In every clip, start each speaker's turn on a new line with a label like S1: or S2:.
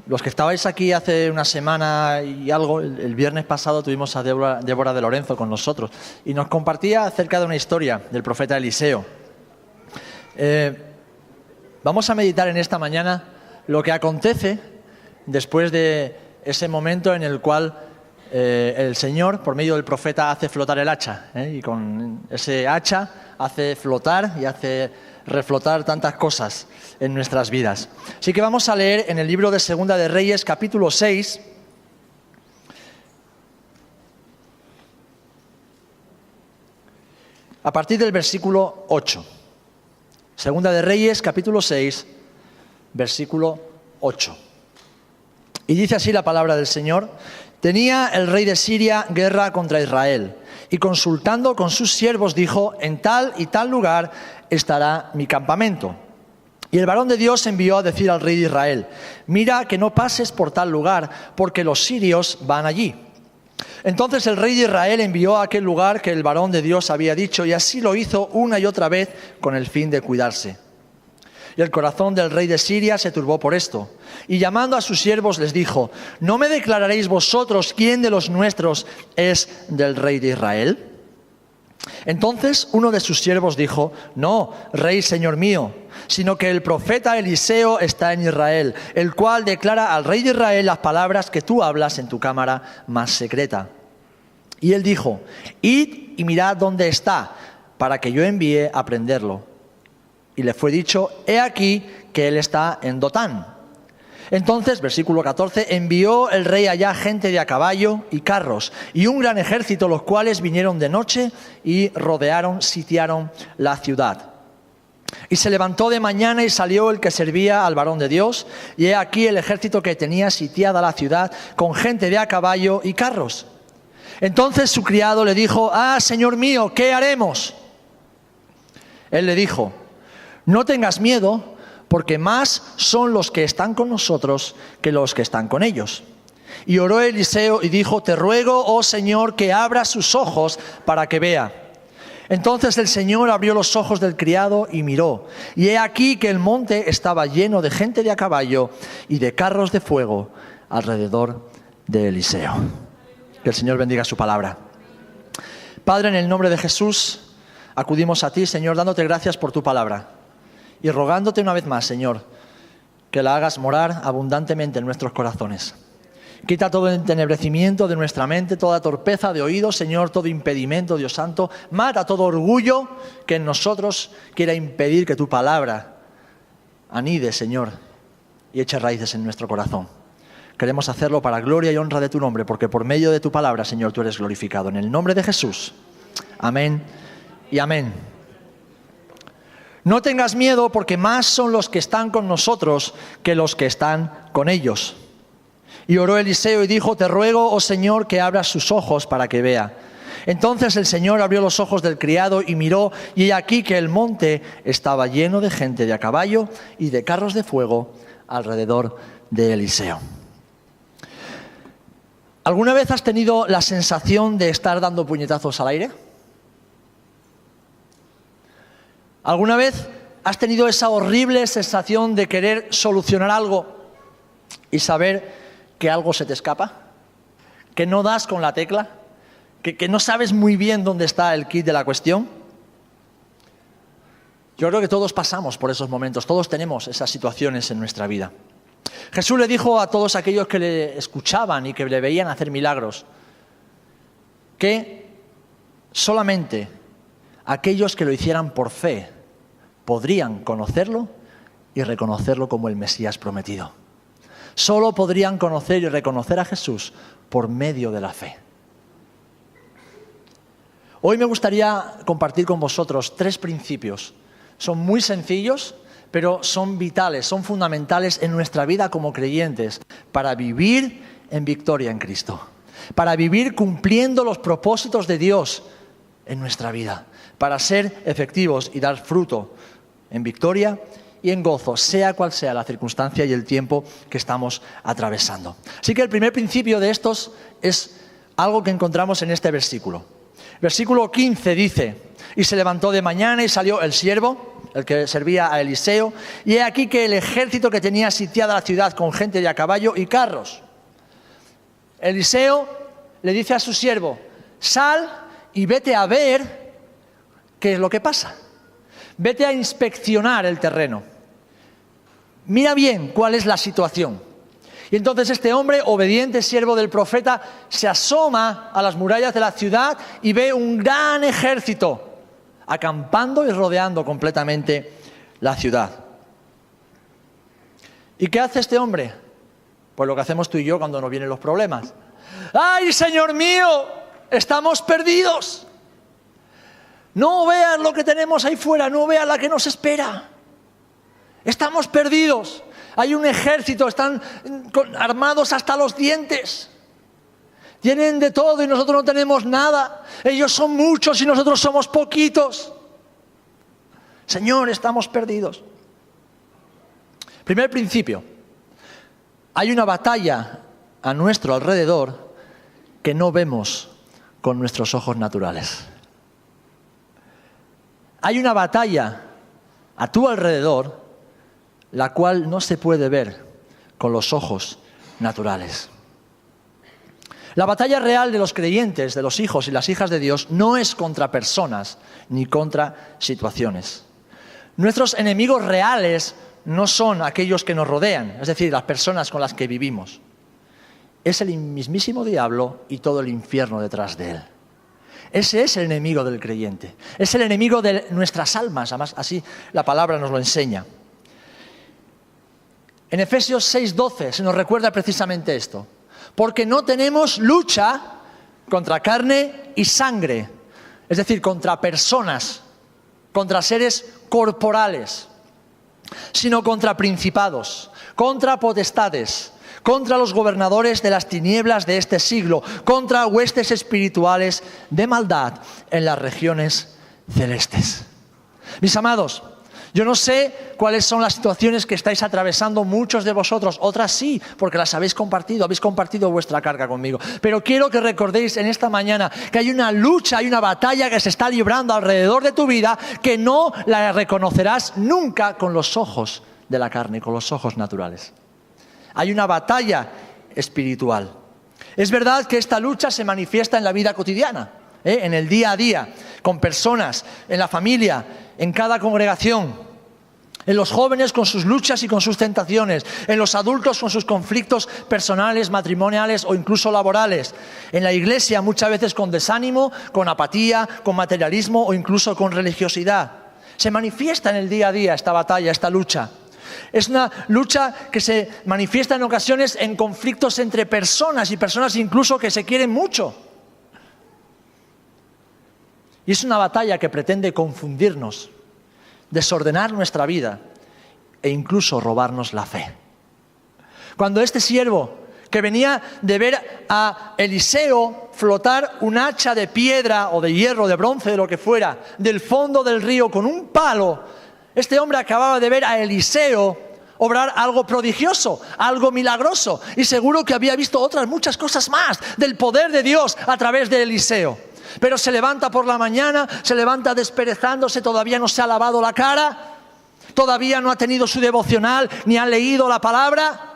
S1: Los que estabais aquí hace una semana y algo, el viernes pasado tuvimos a Débora de Lorenzo con nosotros y nos compartía acerca de una historia del profeta Eliseo. Vamos a meditar en esta mañana lo que acontece después de ese momento en el cual el Señor, por medio del profeta, hace flotar el hacha, y con ese hacha hace flotar y hace reflotar tantas cosas en nuestras vidas. Así que vamos a leer en el libro de Segunda de Reyes, capítulo 6, a partir del versículo 8. Segunda de Reyes, capítulo 6, versículo 8. Y dice así la palabra del Señor: tenía el rey de Siria guerra contra Israel, y consultando con sus siervos dijo: en tal y tal lugar estará mi campamento. Y el varón de Dios envió a decir al rey de Israel: mira que no pases por tal lugar, porque los sirios van allí. Entonces el rey de Israel envió a aquel lugar que el varón de Dios había dicho, y así lo hizo una y otra vez con el fin de cuidarse. Y el corazón del rey de Siria se turbó por esto, y llamando a sus siervos les dijo: ¿no me declararéis vosotros quién de los nuestros es del rey de Israel? Entonces uno de sus siervos dijo: no, rey señor mío, sino que el profeta Eliseo está en Israel, el cual declara al rey de Israel las palabras que tú hablas en tu cámara más secreta. Y él dijo: id y mirad dónde está, para que yo envíe a prenderlo. Y le fue dicho: he aquí que él está en Dotán. Entonces, versículo 14, envió el rey allá gente de a caballo y carros y un gran ejército, los cuales vinieron de noche y rodearon, sitiaron la ciudad. Y se levantó de mañana y salió el que servía al varón de Dios, y he aquí el ejército que tenía sitiada la ciudad con gente de a caballo y carros. Entonces su criado le dijo: señor mío, ¿qué haremos? Él le dijo: no tengas miedo, porque más son los que están con nosotros que los que están con ellos. Y oró Eliseo y dijo: te ruego, oh Señor, que abras sus ojos para que vea. Entonces el Señor abrió los ojos del criado y miró, y he aquí que el monte estaba lleno de gente de a caballo y de carros de fuego alrededor de Eliseo. Que el Señor bendiga su palabra. Padre, en el nombre de Jesús, acudimos a ti, Señor, dándote gracias por tu palabra. Y rogándote una vez más, Señor, que la hagas morar abundantemente en nuestros corazones. Quita todo entenebrecimiento de nuestra mente, toda torpeza de oídos, Señor, todo impedimento, Dios Santo. Mata todo orgullo que en nosotros quiera impedir que tu palabra anide, Señor, y eche raíces en nuestro corazón. Queremos hacerlo para gloria y honra de tu nombre, porque por medio de tu palabra, Señor, tú eres glorificado. En el nombre de Jesús. Amén y amén. No tengas miedo, porque más son los que están con nosotros que los que están con ellos. Y oró Eliseo y dijo: te ruego, oh Señor, que abras sus ojos para que vea. Entonces el Señor abrió los ojos del criado y miró, y he aquí que el monte estaba lleno de gente de a caballo y de carros de fuego alrededor de Eliseo. ¿Alguna vez has tenido la sensación de estar dando puñetazos al aire? ¿Alguna vez has tenido esa horrible sensación de querer solucionar algo y saber que algo se te escapa? ¿Que no das con la tecla? ¿Que no sabes muy bien dónde está el quid de la cuestión? Yo creo que todos pasamos por esos momentos, todos tenemos esas situaciones en nuestra vida. Jesús le dijo a todos aquellos que le escuchaban y que le veían hacer milagros, que solamente aquellos que lo hicieran por fe podrían conocerlo y reconocerlo como el Mesías prometido. Solo podrían conocer y reconocer a Jesús por medio de la fe. Hoy me gustaría compartir con vosotros 3 principios. Son muy sencillos, pero son vitales, son fundamentales en nuestra vida como creyentes para vivir en victoria en Cristo, para vivir cumpliendo los propósitos de Dios en nuestra vida, para ser efectivos y dar fruto en victoria y en gozo, sea cual sea la circunstancia y el tiempo que estamos atravesando. Así que el primer principio de estos es algo que encontramos en este versículo. Versículo 15 dice: y se levantó de mañana y salió el siervo. el que servía a Eliseo, y he aquí que el ejército que tenía sitiada la ciudad con gente de a caballo y carros. Eliseo le dice a su siervo, sal y vete a ver qué es lo que pasa. Vete a inspeccionar el terreno. Mira bien cuál es la situación. Y entonces este hombre, obediente, siervo del profeta, se asoma a las murallas de la ciudad y ve un gran ejército acampando y rodeando completamente la ciudad. ¿Y qué hace este hombre? Pues lo que hacemos tú y yo cuando nos vienen los problemas. ¡Ay, Señor mío! ¡Estamos perdidos! No veas lo que tenemos ahí fuera, no veas la que nos espera. Estamos perdidos. Hay un ejército, están armados hasta los dientes. Tienen de todo y nosotros no tenemos nada. Ellos son muchos y nosotros somos poquitos. Señor, estamos perdidos. Primer principio. Hay una batalla a nuestro alrededor que no vemos con nuestros ojos naturales. Hay una batalla a tu alrededor la cual no se puede ver con los ojos naturales. La batalla real de los creyentes, de los hijos y las hijas de Dios, no es contra personas ni contra situaciones. Nuestros enemigos reales no son aquellos que nos rodean, es decir, las personas con las que vivimos. Es el mismísimo diablo y todo el infierno detrás de él. Ese es el enemigo del creyente. Es el enemigo de nuestras almas, además así la palabra nos lo enseña. En Efesios 6:12 se nos recuerda precisamente esto. Porque no tenemos lucha contra carne y sangre, es decir, contra personas, contra seres corporales, sino contra principados, contra potestades, contra los gobernadores de las tinieblas de este siglo, contra huestes espirituales de maldad en las regiones celestes. Mis amados, yo no sé cuáles son las situaciones que estáis atravesando muchos de vosotros, otras sí, porque las habéis compartido vuestra carga conmigo. Pero quiero que recordéis en esta mañana que hay una lucha, hay una batalla que se está librando alrededor de tu vida que no la reconocerás nunca con los ojos de la carne, con los ojos naturales. Hay una batalla espiritual. Es verdad que esta lucha se manifiesta en la vida cotidiana, en el día a día, con personas, en la familia, en cada congregación, en los jóvenes con sus luchas y con sus tentaciones, en los adultos con sus conflictos personales, matrimoniales o incluso laborales, en la iglesia muchas veces con desánimo, con apatía, con materialismo o incluso con religiosidad. Se manifiesta en el día a día esta batalla, esta lucha. Es una lucha que se manifiesta en ocasiones en conflictos entre personas y personas incluso que se quieren mucho. Y es una batalla que pretende confundirnos, desordenar nuestra vida e incluso robarnos la fe. Cuando este siervo que venía de ver a Eliseo flotar un hacha de piedra o de hierro, de bronce, de lo que fuera, del fondo del río con un palo, este hombre acababa de ver a Eliseo obrar algo prodigioso, algo milagroso, y seguro que había visto otras muchas cosas más del poder de Dios a través de Eliseo. Pero se levanta por la mañana, se levanta desperezándose, todavía no se ha lavado la cara, todavía no ha tenido su devocional, ni ha leído la palabra.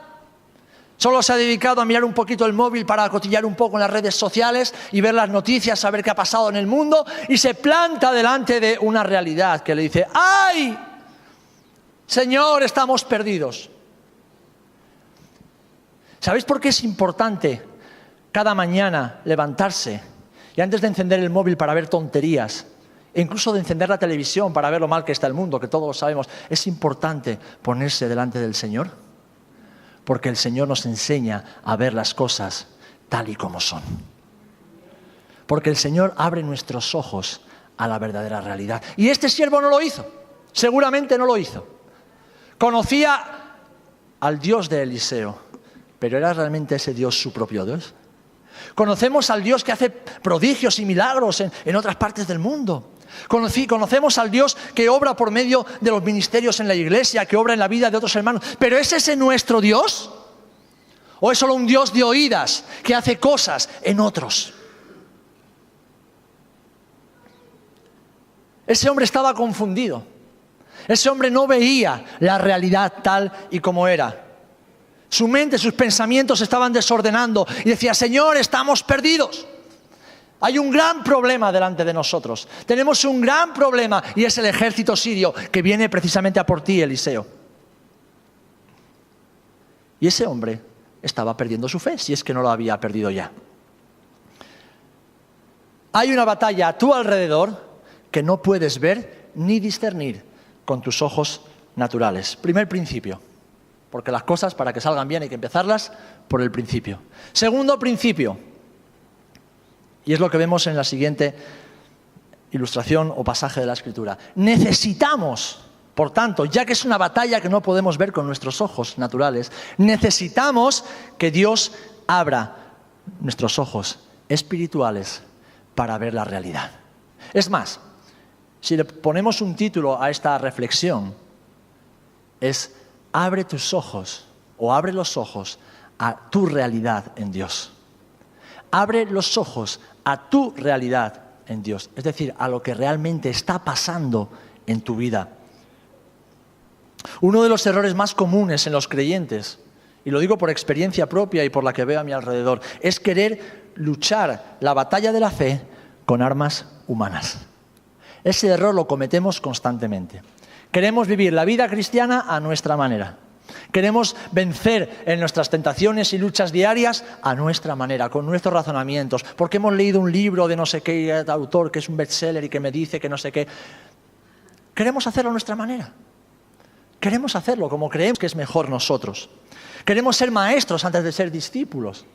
S1: Solo se ha dedicado a mirar un poquito el móvil para cotillar un poco en las redes sociales y ver las noticias, saber qué ha pasado en el mundo, y se planta delante de una realidad que le dice: ¡ay! Señor, estamos perdidos. ¿Sabéis por qué es importante cada mañana levantarse y antes de encender el móvil para ver tonterías, e incluso de encender la televisión para ver lo mal que está el mundo, que todos lo sabemos, es importante ponerse delante del Señor? Porque el Señor nos enseña a ver las cosas tal y como son. Porque el Señor abre nuestros ojos a la verdadera realidad. Y este siervo no lo hizo, seguramente no lo hizo. Conocía al Dios de Eliseo, pero ¿era realmente ese Dios su propio Dios? Conocemos al Dios que hace prodigios y milagros en otras partes del mundo. Conocemos al Dios que obra por medio de los ministerios en la iglesia, que obra en la vida de otros hermanos. ¿Pero es ese nuestro Dios? ¿O es solo un Dios de oídas que hace cosas en otros? Ese hombre estaba confundido. Ese hombre no veía la realidad tal y como era. Su mente, sus pensamientos se estaban desordenando y decía: Señor, estamos perdidos. Hay un gran problema delante de nosotros. Tenemos un gran problema y es el ejército sirio que viene precisamente a por ti, Eliseo. Y ese hombre estaba perdiendo su fe, si es que no lo había perdido ya. Hay una batalla a tu alrededor que no puedes ver ni discernir con tus ojos naturales. Primer principio, porque las cosas para que salgan bien hay que empezarlas por el principio. Segundo principio, y es lo que vemos en la siguiente ilustración o pasaje de la Escritura. Necesitamos, por tanto, ya que es una batalla que no podemos ver con nuestros ojos naturales, necesitamos que Dios abra nuestros ojos espirituales para ver la realidad. Es más, si le ponemos un título a esta reflexión, es: abre tus ojos o abre los ojos a tu realidad en Dios. Abre los ojos a tu realidad en Dios, es decir, a lo que realmente está pasando en tu vida. Uno de los errores más comunes en los creyentes, y lo digo por experiencia propia y por la que veo a mi alrededor, es querer luchar la batalla de la fe con armas humanas. Ese error lo cometemos constantemente. Queremos vivir la vida cristiana a nuestra manera. Queremos vencer en nuestras tentaciones y luchas diarias a nuestra manera, con nuestros razonamientos, porque hemos leído un libro de no sé qué autor que es un bestseller y que me dice que no sé qué. Queremos hacerlo a nuestra manera. Queremos hacerlo como creemos que es mejor nosotros. Queremos ser maestros antes de ser discípulos.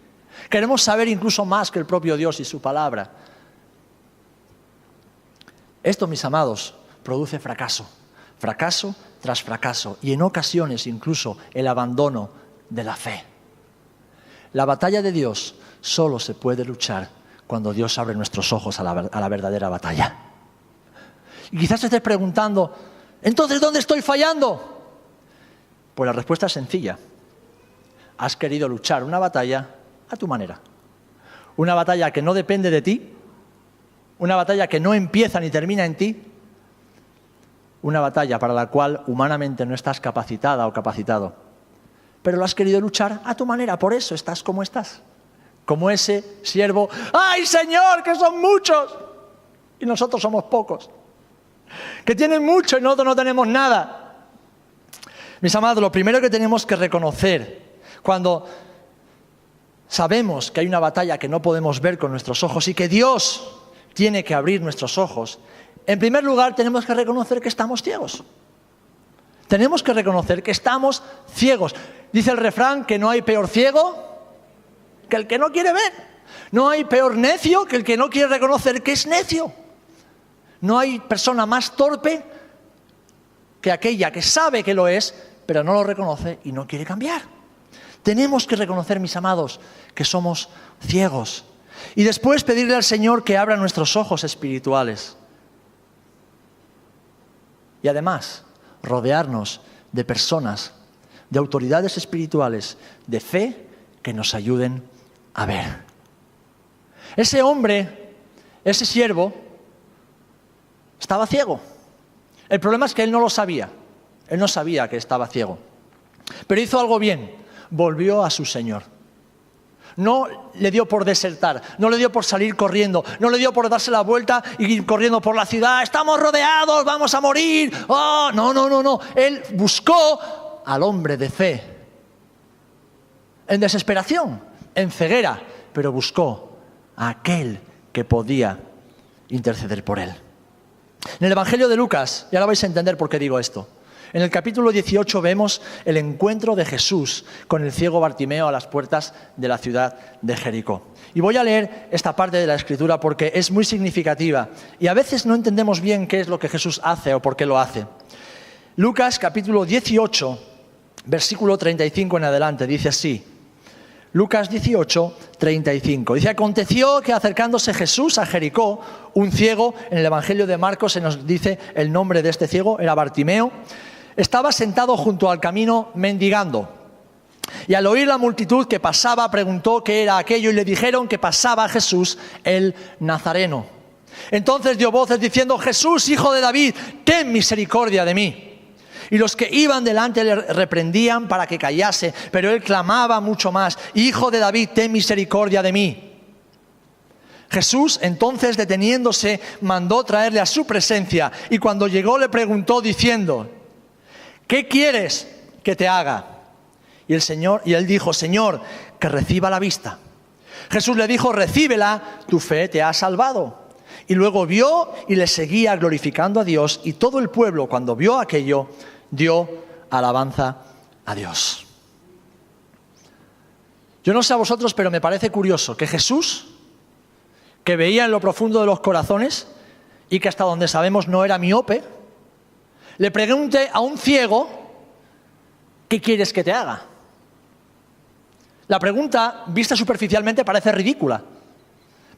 S1: Queremos saber incluso más que el propio Dios y su palabra. Esto, mis amados, produce fracaso. Fracaso tras fracaso y en ocasiones incluso el abandono de la fe. La batalla de Dios solo se puede luchar cuando Dios abre nuestros ojos a la verdadera batalla. Y quizás te estés preguntando: ¿entonces dónde estoy fallando? Pues la respuesta es sencilla. Has querido luchar una batalla a tu manera. Una batalla que no depende de ti. Una batalla que no empieza ni termina en ti. Una batalla para la cual humanamente no estás capacitada o capacitado. Pero lo has querido luchar a tu manera, por eso estás como estás. Como ese siervo: ¡ay, Señor, que son muchos! Y nosotros somos pocos. Que tienen mucho y nosotros no tenemos nada. Mis amados, lo primero que tenemos que reconocer cuando sabemos que hay una batalla que no podemos ver con nuestros ojos y que Dios tiene que abrir nuestros ojos, en primer lugar tenemos que reconocer que estamos ciegos. Tenemos que reconocer que estamos ciegos. Dice el refrán que no hay peor ciego que el que no quiere ver. No hay peor necio que el que no quiere reconocer que es necio. No hay persona más torpe que aquella que sabe que lo es, pero no lo reconoce y no quiere cambiar. Tenemos que reconocer, mis amados, que somos ciegos. Y después pedirle al Señor que abra nuestros ojos espirituales. Y además, rodearnos de personas, de autoridades espirituales, de fe, que nos ayuden a ver. Ese hombre, ese siervo, estaba ciego. El problema es que él no lo sabía. Él no sabía que estaba ciego. Pero hizo algo bien. Volvió a su Señor. No le dio por desertar, no le dio por salir corriendo, no le dio por darse la vuelta y ir corriendo por la ciudad. ¡Estamos rodeados, vamos a morir! ¡Oh! No. Él buscó al hombre de fe. En desesperación, en ceguera, pero buscó a aquel que podía interceder por él. En el Evangelio de Lucas, y ahora vais a entender por qué digo esto, en el capítulo 18 vemos el encuentro de Jesús con el ciego Bartimeo a las puertas de la ciudad de Jericó. Y voy a leer esta parte de la Escritura porque es muy significativa y a veces no entendemos bien qué es lo que Jesús hace o por qué lo hace. Lucas capítulo 18, versículo 35 en adelante, dice así. Lucas 18, 35. Dice: aconteció que acercándose Jesús a Jericó, un ciego, en el Evangelio de Marcos se nos dice el nombre de este ciego, era Bartimeo, estaba sentado junto al camino mendigando. Y al oír la multitud que pasaba, preguntó qué era aquello y le dijeron que pasaba Jesús el Nazareno. Entonces dio voces diciendo: Jesús, hijo de David, ten misericordia de mí. Y los que iban delante le reprendían para que callase, pero él clamaba mucho más: Hijo de David, ten misericordia de mí. Jesús, entonces, deteniéndose, mandó traerle a su presencia, y cuando llegó le preguntó diciendo: ¿qué quieres que te haga? Y él dijo: Señor, que reciba la vista. Jesús le dijo: recíbela, tu fe te ha salvado. Y luego vio y le seguía glorificando a Dios, y todo el pueblo, cuando vio aquello, dio alabanza a Dios. Yo no sé a vosotros, pero me parece curioso que Jesús, que veía en lo profundo de los corazones y que hasta donde sabemos no era miope, le pregunte a un ciego: ¿qué quieres que te haga? La pregunta, vista superficialmente, parece ridícula,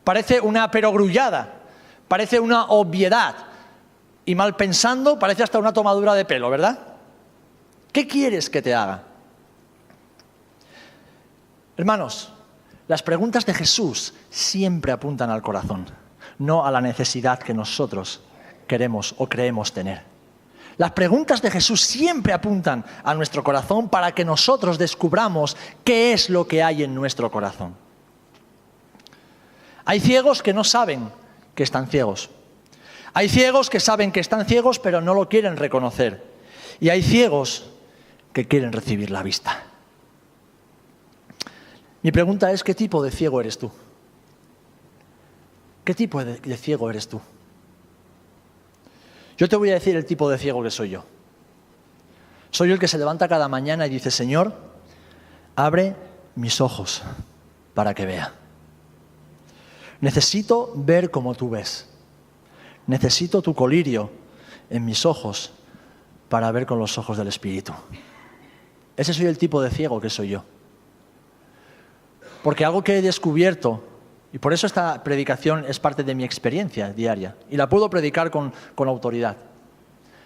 S1: parece una perogrullada, parece una obviedad, y mal pensando parece hasta una tomadura de pelo, ¿verdad? ¿Qué quieres que te haga? Hermanos, las preguntas de Jesús siempre apuntan al corazón, no a la necesidad que nosotros queremos o creemos tener. Las preguntas de Jesús siempre apuntan a nuestro corazón para que nosotros descubramos qué es lo que hay en nuestro corazón. Hay ciegos que no saben que están ciegos. Hay ciegos que saben que están ciegos pero no lo quieren reconocer. Y hay ciegos que quieren recibir la vista. Mi pregunta es: ¿qué tipo de ciego eres tú? ¿Qué tipo de ciego eres tú? Yo te voy a decir el tipo de ciego que soy yo. Soy el que se levanta cada mañana y dice: Señor, abre mis ojos para que vea. Necesito ver como tú ves. Necesito tu colirio en mis ojos para ver con los ojos del Espíritu. Ese soy el tipo de ciego que soy yo. Porque algo que he descubierto, y por eso esta predicación es parte de mi experiencia diaria, y la puedo predicar con autoridad.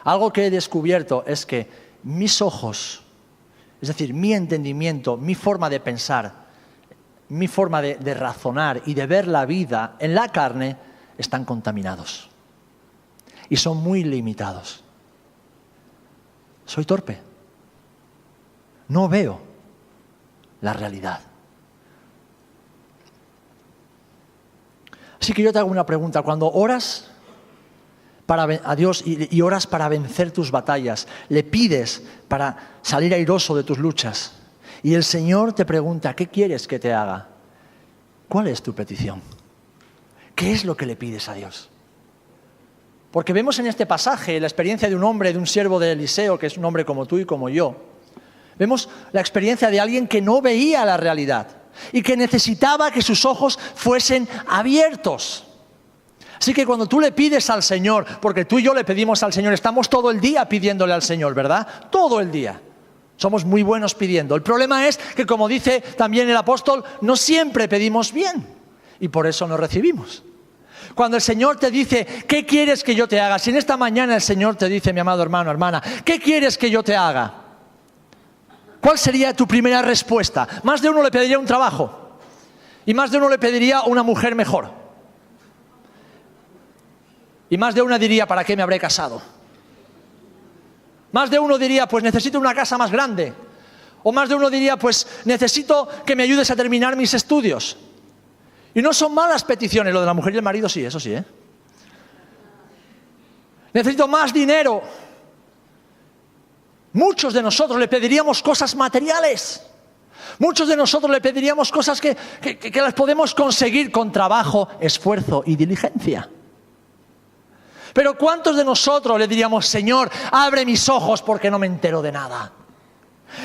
S1: Algo que he descubierto es que mis ojos, es decir, mi entendimiento, mi forma de pensar, mi forma de razonar y de ver la vida en la carne están contaminados. Y son muy limitados. Soy torpe. No veo la realidad. Así que yo te hago una pregunta. Cuando oras a Dios y oras para vencer tus batallas, le pides para salir airoso de tus luchas, y el Señor te pregunta: ¿qué quieres que te haga? ¿Cuál es tu petición? ¿Qué es lo que le pides a Dios? Porque vemos en este pasaje la experiencia de un hombre, de un siervo de Eliseo, que es un hombre como tú y como yo. Vemos la experiencia de alguien que no veía la realidad y que necesitaba que sus ojos fuesen abiertos. Así que cuando tú le pides al Señor, porque tú y yo le pedimos al Señor, estamos todo el día pidiéndole al Señor, ¿verdad? Todo el día. Somos muy buenos pidiendo. El problema es que, como dice también el apóstol, no siempre pedimos bien y por eso no recibimos. Cuando el Señor te dice: ¿qué quieres que yo te haga? Si en esta mañana el Señor te dice, mi amado hermano, hermana, ¿qué quieres que yo te haga? ¿Cuál sería tu primera respuesta? Más de uno le pediría un trabajo y más de uno le pediría una mujer mejor. Y más de una diría: ¿para qué me habré casado? Más de uno diría: pues necesito una casa más grande. O más de uno diría: pues necesito que me ayudes a terminar mis estudios. Y no son malas peticiones, lo de la mujer y el marido sí, eso sí, ¿eh? Necesito más dinero. Muchos de nosotros le pediríamos cosas materiales. Muchos de nosotros le pediríamos cosas que las podemos conseguir con trabajo, esfuerzo y diligencia. Pero ¿cuántos de nosotros le diríamos: Señor, abre mis ojos porque no me entero de nada?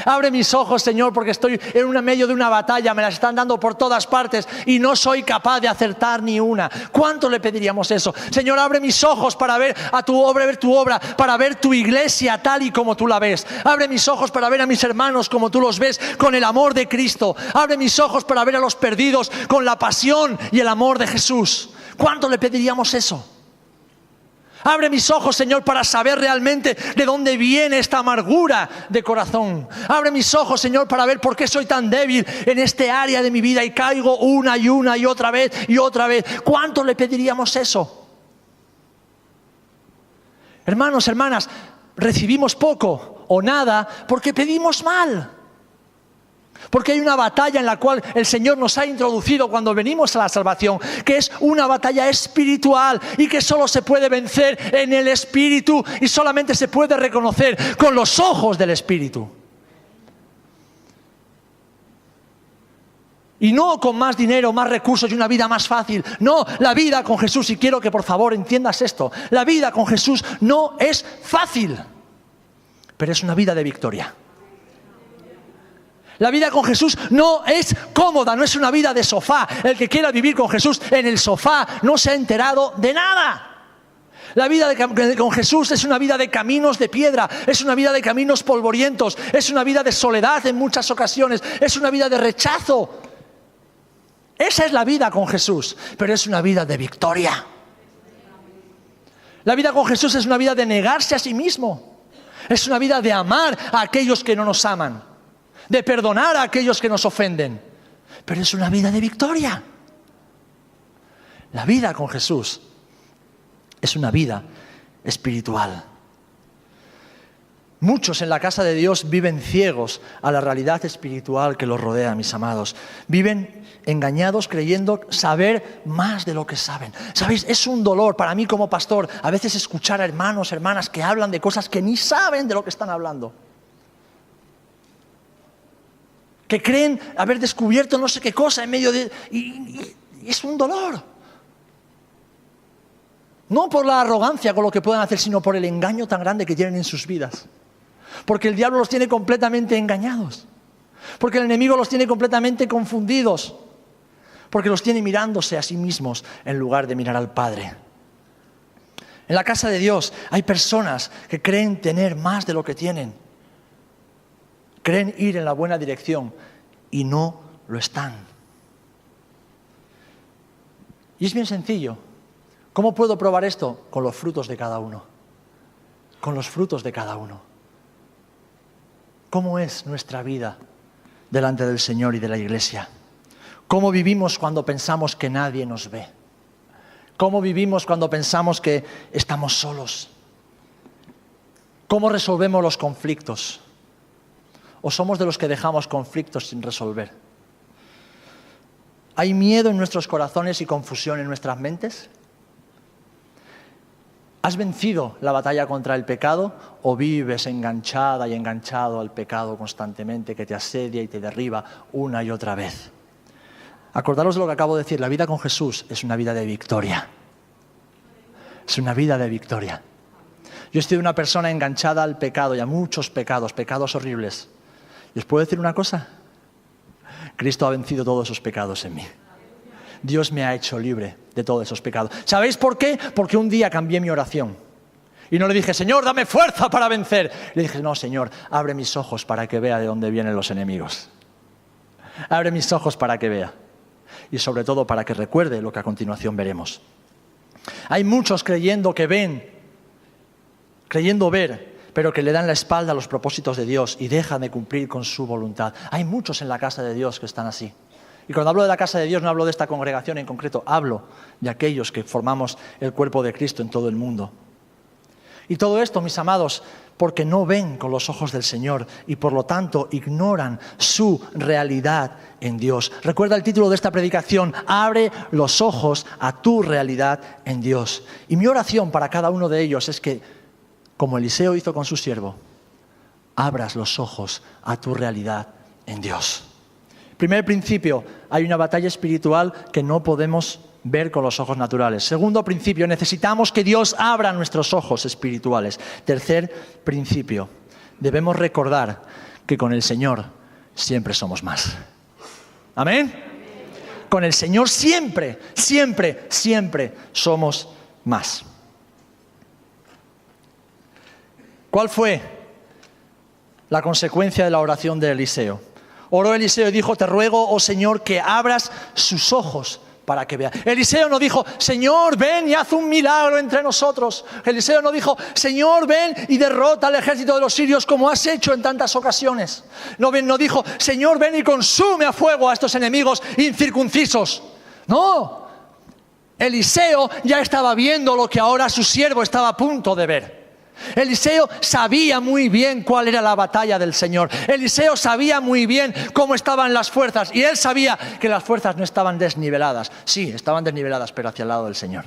S1: Abre mis ojos, Señor, porque estoy en medio de una batalla, me las están dando por todas partes y no soy capaz de acertar ni una. ¿Cuánto le pediríamos eso? Señor, abre mis ojos para ver a tu obra, para ver tu iglesia tal y como tú la ves. Abre mis ojos para ver a mis hermanos como tú los ves, con el amor de Cristo. Abre mis ojos para ver a los perdidos con la pasión y el amor de Jesús. ¿Cuánto le pediríamos eso? Abre mis ojos, Señor, para saber realmente de dónde viene esta amargura de corazón. Abre mis ojos, Señor, para ver por qué soy tan débil en este área de mi vida y caigo una y otra vez y otra vez. ¿Cuánto le pediríamos eso? Hermanos, hermanas, recibimos poco o nada porque pedimos mal. Porque hay una batalla en la cual el Señor nos ha introducido cuando venimos a la salvación, que es una batalla espiritual y que solo se puede vencer en el Espíritu y solamente se puede reconocer con los ojos del Espíritu. Y no con más dinero, más recursos y una vida más fácil. No, la vida con Jesús, y quiero que por favor entiendas esto, la vida con Jesús no es fácil, pero es una vida de victoria. La vida con Jesús no es cómoda, no es una vida de sofá. El que quiera vivir con Jesús en el sofá no se ha enterado de nada. La vida con Jesús es una vida de caminos de piedra, es una vida de caminos polvorientos, es una vida de soledad en muchas ocasiones, es una vida de rechazo. Esa es la vida con Jesús, pero es una vida de victoria. La vida con Jesús es una vida de negarse a sí mismo. Es una vida de amar a aquellos que no nos aman, de perdonar a aquellos que nos ofenden, pero es una vida de victoria. La vida con Jesús es una vida espiritual. Muchos en la casa de Dios viven ciegos a la realidad espiritual que los rodea, mis amados. Viven engañados creyendo saber más de lo que saben. ¿Sabéis? Es un dolor para mí como pastor a veces escuchar a hermanos, hermanas que hablan de cosas que ni saben de lo que están hablando. Que creen haber descubierto no sé qué cosa en medio de... Y es un dolor. No por la arrogancia con lo que puedan hacer, sino por el engaño tan grande que tienen en sus vidas. Porque el diablo los tiene completamente engañados. Porque el enemigo los tiene completamente confundidos. Porque los tiene mirándose a sí mismos en lugar de mirar al Padre. En la casa de Dios hay personas que creen tener más de lo que tienen. Creen ir en la buena dirección y no lo están. Y es bien sencillo. ¿Cómo puedo probar esto? Con los frutos de cada uno. Con los frutos de cada uno. ¿Cómo es nuestra vida delante del Señor y de la Iglesia? ¿Cómo vivimos cuando pensamos que nadie nos ve? ¿Cómo vivimos cuando pensamos que estamos solos? ¿Cómo resolvemos los conflictos? ¿O somos de los que dejamos conflictos sin resolver? ¿Hay miedo en nuestros corazones y confusión en nuestras mentes? ¿Has vencido la batalla contra el pecado o vives enganchada y enganchado al pecado constantemente que te asedia y te derriba una y otra vez? Acordaros de lo que acabo de decir, la vida con Jesús es una vida de victoria. Es una vida de victoria. Yo estoy una persona enganchada al pecado y a muchos pecados, pecados horribles. ¿Y os puedo decir una cosa? Cristo ha vencido todos esos pecados en mí. Dios me ha hecho libre de todos esos pecados. ¿Sabéis por qué? Porque un día cambié mi oración. Y no le dije, Señor, dame fuerza para vencer. Le dije, no, Señor, abre mis ojos para que vea de dónde vienen los enemigos. Abre mis ojos para que vea. Y sobre todo para que recuerde lo que a continuación veremos. Hay muchos creyendo que ven, creyendo ver, pero que le dan la espalda a los propósitos de Dios y dejan de cumplir con su voluntad. Hay muchos en la casa de Dios que están así. Y cuando hablo de la casa de Dios no hablo de esta congregación en concreto, hablo de aquellos que formamos el cuerpo de Cristo en todo el mundo. Y todo esto, mis amados, porque no ven con los ojos del Señor y por lo tanto ignoran su realidad en Dios. Recuerda el título de esta predicación, abre los ojos a tu realidad en Dios. Y mi oración para cada uno de ellos es que, como Eliseo hizo con su siervo, abras los ojos a tu realidad en Dios. Primer principio, hay una batalla espiritual que no podemos ver con los ojos naturales. Segundo principio, necesitamos que Dios abra nuestros ojos espirituales. Tercer principio, debemos recordar que con el Señor siempre somos más. ¿Amén? Con el Señor siempre, siempre, siempre somos más. ¿Cuál fue la consecuencia de la oración de Eliseo? Oró Eliseo y dijo, te ruego, oh Señor, que abras sus ojos para que vea. Eliseo no dijo, Señor, ven y haz un milagro entre nosotros. Eliseo no dijo, Señor, ven y derrota al ejército de los sirios como has hecho en tantas ocasiones. No dijo, Señor, ven y consume a fuego a estos enemigos incircuncisos. No, Eliseo ya estaba viendo lo que ahora su siervo estaba a punto de ver. Eliseo sabía muy bien cuál era la batalla del Señor. Eliseo sabía muy bien cómo estaban las fuerzas. Y él sabía que las fuerzas no estaban desniveladas. Sí, estaban desniveladas, pero hacia el lado del Señor.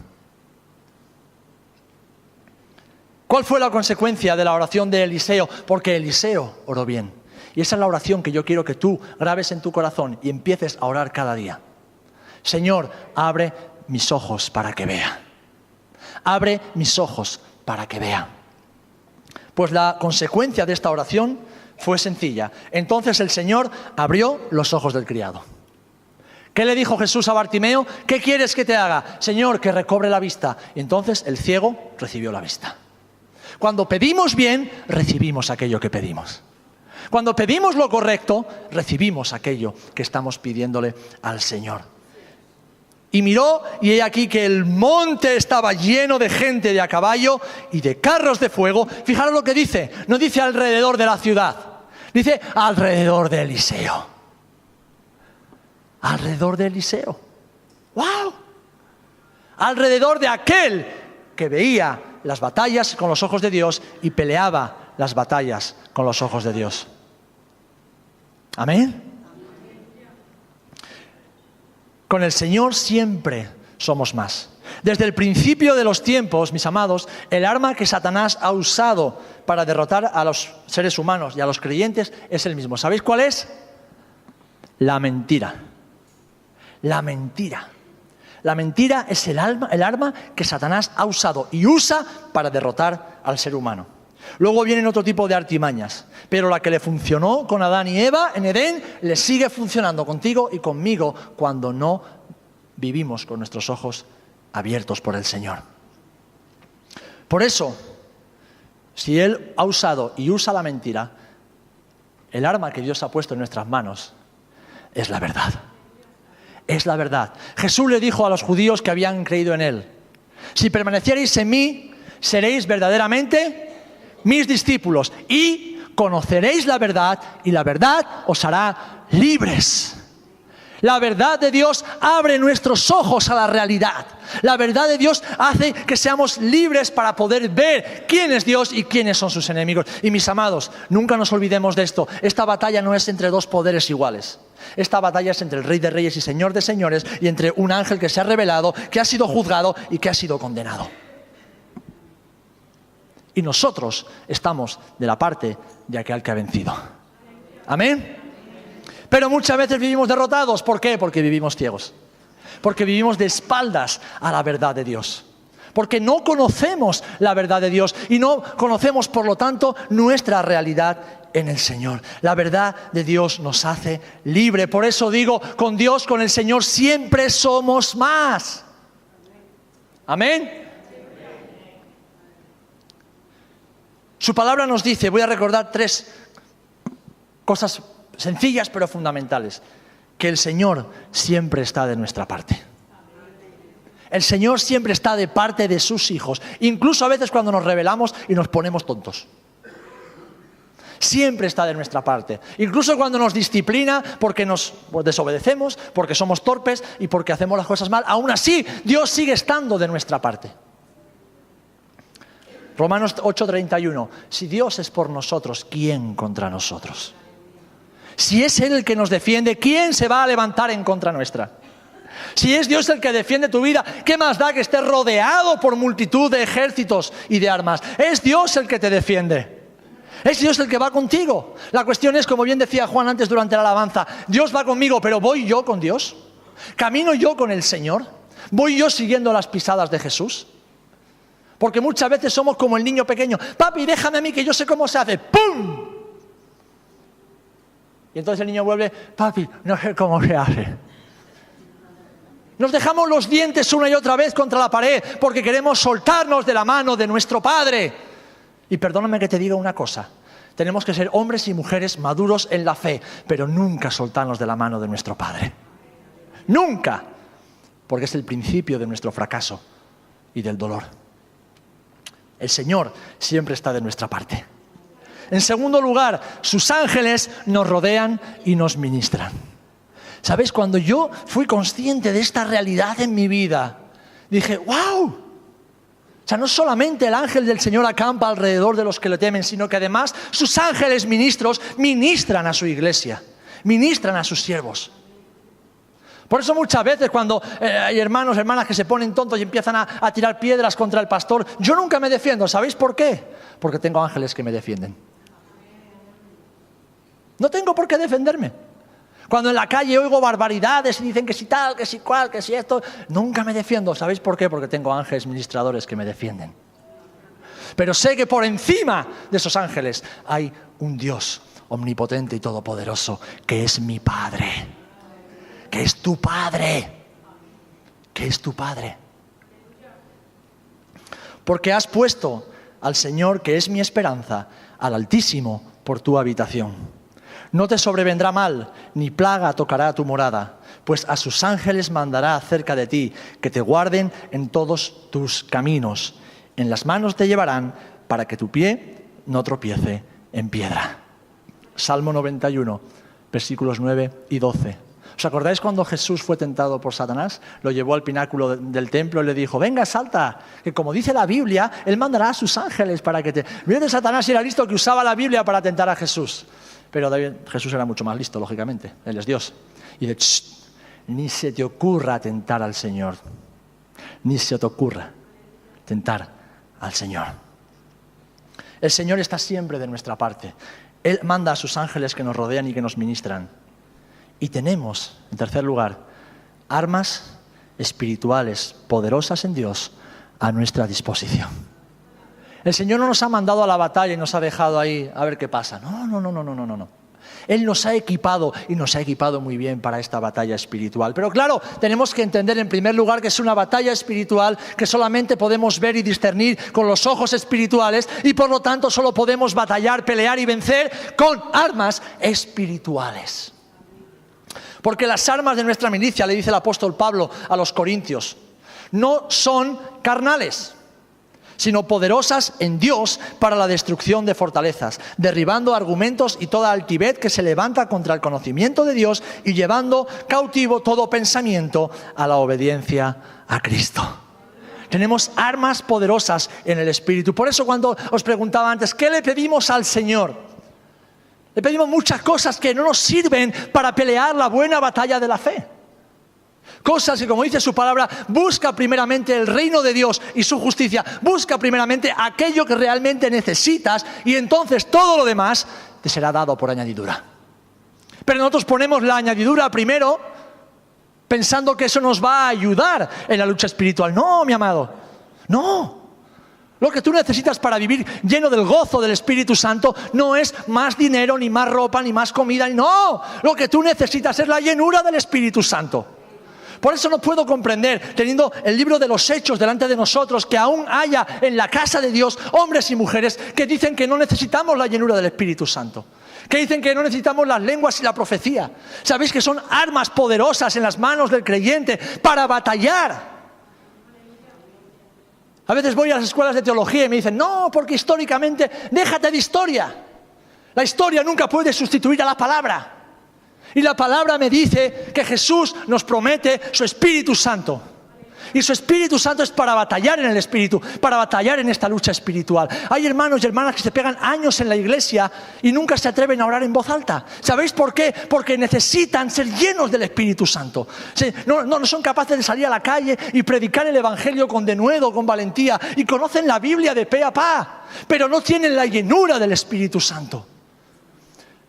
S1: ¿Cuál fue la consecuencia de la oración de Eliseo? Porque Eliseo oró bien. Y esa es la oración que yo quiero que tú grabes en tu corazón y empieces a orar cada día. Señor, abre mis ojos para que vea. Abre mis ojos para que vea. Pues la consecuencia de esta oración fue sencilla. Entonces el Señor abrió los ojos del criado. ¿Qué le dijo Jesús a Bartimeo? ¿Qué quieres que te haga? Señor, que recobre la vista. Y entonces el ciego recibió la vista. Cuando pedimos bien, recibimos aquello que pedimos. Cuando pedimos lo correcto, recibimos aquello que estamos pidiéndole al Señor. Y miró, y he aquí que el monte estaba lleno de gente de a caballo y de carros de fuego. Fijaros lo que dice, no dice alrededor de la ciudad, dice alrededor de Eliseo. Alrededor de Eliseo. ¡Wow! Alrededor de aquel que veía las batallas con los ojos de Dios y peleaba las batallas con los ojos de Dios. Amén. Con el Señor siempre somos más. Desde el principio de los tiempos, mis amados, el arma que Satanás ha usado para derrotar a los seres humanos y a los creyentes es el mismo. ¿Sabéis cuál es? La mentira. La mentira. La mentira es el arma que Satanás ha usado y usa para derrotar al ser humano. Luego vienen otro tipo de artimañas, pero la que le funcionó con Adán y Eva en Edén, le sigue funcionando contigo y conmigo cuando no vivimos con nuestros ojos abiertos por el Señor. Por eso, si Él ha usado y usa la mentira, el arma que Dios ha puesto en nuestras manos es la verdad. Es la verdad. Jesús le dijo a los judíos que habían creído en Él: si permaneciereis en mí, seréis verdaderamente mis discípulos y conoceréis la verdad y la verdad os hará libres. La verdad de Dios abre nuestros ojos a la realidad. La verdad de Dios hace que seamos libres para poder ver quién es Dios y quiénes son sus enemigos. Y mis amados, nunca nos olvidemos de esto. Esta batalla no es entre dos poderes iguales. Esta batalla es entre el Rey de Reyes y Señor de Señores y entre un ángel que se ha revelado, que ha sido juzgado y que ha sido condenado. Y nosotros estamos de la parte de aquel que ha vencido. Amén. Pero muchas veces vivimos derrotados. ¿Por qué? Porque vivimos ciegos. Porque vivimos de espaldas a la verdad de Dios. Porque no conocemos la verdad de Dios y no conocemos, por lo tanto, nuestra realidad en el Señor. La verdad de Dios nos hace libre. Por eso digo, con Dios, con el Señor, siempre somos más. Amén. Su palabra nos dice, voy a recordar 3 cosas sencillas pero fundamentales, que el Señor siempre está de nuestra parte. El Señor siempre está de parte de sus hijos, incluso a veces cuando nos rebelamos y nos ponemos tontos. Siempre está de nuestra parte, incluso cuando nos disciplina porque nos desobedecemos, porque somos torpes y porque hacemos las cosas mal. Aún así, Dios sigue estando de nuestra parte. Romanos 8:31, si Dios es por nosotros, ¿quién contra nosotros? Si es Él el que nos defiende, ¿quién se va a levantar en contra nuestra? Si es Dios el que defiende tu vida, ¿qué más da que estés rodeado por multitud de ejércitos y de armas? Es Dios el que te defiende. Es Dios el que va contigo. La cuestión es, como bien decía Juan antes durante la alabanza, Dios va conmigo, pero ¿voy yo con Dios? ¿Camino yo con el Señor? ¿Voy yo siguiendo las pisadas de Jesús? Porque muchas veces somos como el niño pequeño. Papi, déjame a mí que yo sé cómo se hace. ¡Pum! Y entonces el niño vuelve, papi, no sé cómo se hace. Nos dejamos los dientes una y otra vez contra la pared porque queremos soltarnos de la mano de nuestro Padre. Y perdóname que te diga una cosa. Tenemos que ser hombres y mujeres maduros en la fe, pero nunca soltarnos de la mano de nuestro Padre. Nunca. Porque es el principio de nuestro fracaso y del dolor. El Señor siempre está de nuestra parte. En segundo lugar, sus ángeles nos rodean y nos ministran. ¿Sabéis? Cuando yo fui consciente de esta realidad en mi vida, dije, ¡wow! O sea, no solamente el ángel del Señor acampa alrededor de los que le temen, sino que además sus ángeles ministros ministran a su iglesia, ministran a sus siervos. Por eso muchas veces cuando hay hermanos, hermanas que se ponen tontos y empiezan a tirar piedras contra el pastor, yo nunca me defiendo. ¿Sabéis por qué? Porque tengo ángeles que me defienden. No tengo por qué defenderme. Cuando en la calle oigo barbaridades y dicen que si tal, que si cual, que si esto, nunca me defiendo. ¿Sabéis por qué? Porque tengo ángeles ministradores que me defienden. Pero sé que por encima de esos ángeles hay un Dios omnipotente y todopoderoso que es mi Padre, que es tu Padre, que es tu Padre. Porque has puesto al Señor, que es mi esperanza, al Altísimo por tu habitación. No te sobrevendrá mal, ni plaga tocará tu morada, pues a sus ángeles mandará acerca de ti, que te guarden en todos tus caminos. En las manos te llevarán para que tu pie no tropiece en piedra. Salmo 91, versículos 9 y 12. ¿Os acordáis cuando Jesús fue tentado por Satanás? Lo llevó al pináculo del templo y le dijo, venga, salta, que como dice la Biblia, Él mandará a sus ángeles para que te... Mira, Satanás era listo, que usaba la Biblia para tentar a Jesús. Pero Jesús era mucho más listo, lógicamente. Él es Dios. Y dice, ni se te ocurra tentar al Señor. Ni se te ocurra tentar al Señor. El Señor está siempre de nuestra parte. Él manda a sus ángeles que nos rodean y que nos ministran. Y tenemos, en tercer lugar, armas espirituales poderosas en Dios a nuestra disposición. El Señor no nos ha mandado a la batalla y nos ha dejado ahí a ver qué pasa. No. Él nos ha equipado y nos ha equipado muy bien para esta batalla espiritual. Pero claro, tenemos que entender en primer lugar que es una batalla espiritual que solamente podemos ver y discernir con los ojos espirituales y por lo tanto solo podemos batallar, pelear y vencer con armas espirituales. Porque las armas de nuestra milicia, le dice el apóstol Pablo a los corintios, no son carnales, sino poderosas en Dios para la destrucción de fortalezas, derribando argumentos y toda altivez que se levanta contra el conocimiento de Dios y llevando cautivo todo pensamiento a la obediencia a Cristo. Tenemos armas poderosas en el Espíritu. Por eso cuando os preguntaba antes, ¿qué le pedimos al Señor? Le pedimos muchas cosas que no nos sirven para pelear la buena batalla de la fe. Cosas que, como dice su palabra, busca primeramente el reino de Dios y su justicia. Busca primeramente aquello que realmente necesitas y entonces todo lo demás te será dado por añadidura. Pero nosotros ponemos la añadidura primero pensando que eso nos va a ayudar en la lucha espiritual. No, mi amado, no. Lo que tú necesitas para vivir lleno del gozo del Espíritu Santo no es más dinero, ni más ropa, ni más comida. No, lo que tú necesitas es la llenura del Espíritu Santo. Por eso no puedo comprender, teniendo el libro de los Hechos delante de nosotros, que aún haya en la casa de Dios hombres y mujeres que dicen que no necesitamos la llenura del Espíritu Santo, que dicen que no necesitamos las lenguas y la profecía. ¿Sabéis que son armas poderosas en las manos del creyente para batallar? A veces voy a las escuelas de teología y me dicen, no, porque históricamente, déjate de historia. La historia nunca puede sustituir a la palabra. Y la palabra me dice que Jesús nos promete su Espíritu Santo. Y su Espíritu Santo es para batallar en el Espíritu, para batallar en esta lucha espiritual. Hay hermanos y hermanas que se pegan años en la iglesia y nunca se atreven a orar en voz alta. ¿Sabéis por qué? Porque necesitan ser llenos del Espíritu Santo. No son capaces de salir a la calle y predicar el Evangelio con denuedo, con valentía. Y conocen la Biblia de pe a pa, pero no tienen la llenura del Espíritu Santo.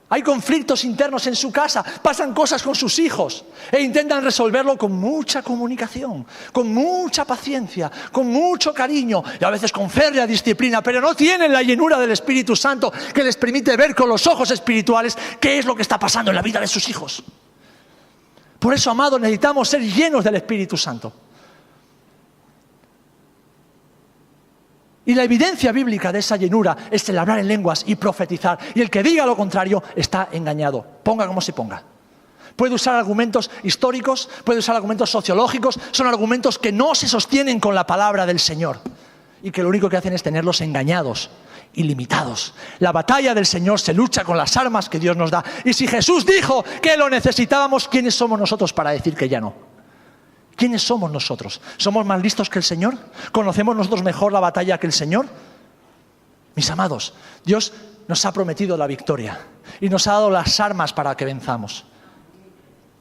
S1: Hay conflictos internos en su casa, pasan cosas con sus hijos e intentan resolverlo con mucha comunicación, con mucha paciencia, con mucho cariño y a veces con férrea disciplina, pero no tienen la llenura del Espíritu Santo que les permite ver con los ojos espirituales qué es lo que está pasando en la vida de sus hijos. Por eso, amados, necesitamos ser llenos del Espíritu Santo. Y la evidencia bíblica de esa llenura es el hablar en lenguas y profetizar. Y el que diga lo contrario está engañado, ponga como se ponga. Puede usar argumentos históricos, puede usar argumentos sociológicos, son argumentos que no se sostienen con la palabra del Señor y que lo único que hacen es tenerlos engañados y limitados. La batalla del Señor se lucha con las armas que Dios nos da. Y si Jesús dijo que lo necesitábamos, ¿quiénes somos nosotros para decir que ya no? ¿Quiénes somos nosotros? ¿Somos más listos que el Señor? ¿Conocemos nosotros mejor la batalla que el Señor? Mis amados, Dios nos ha prometido la victoria y nos ha dado las armas para que venzamos.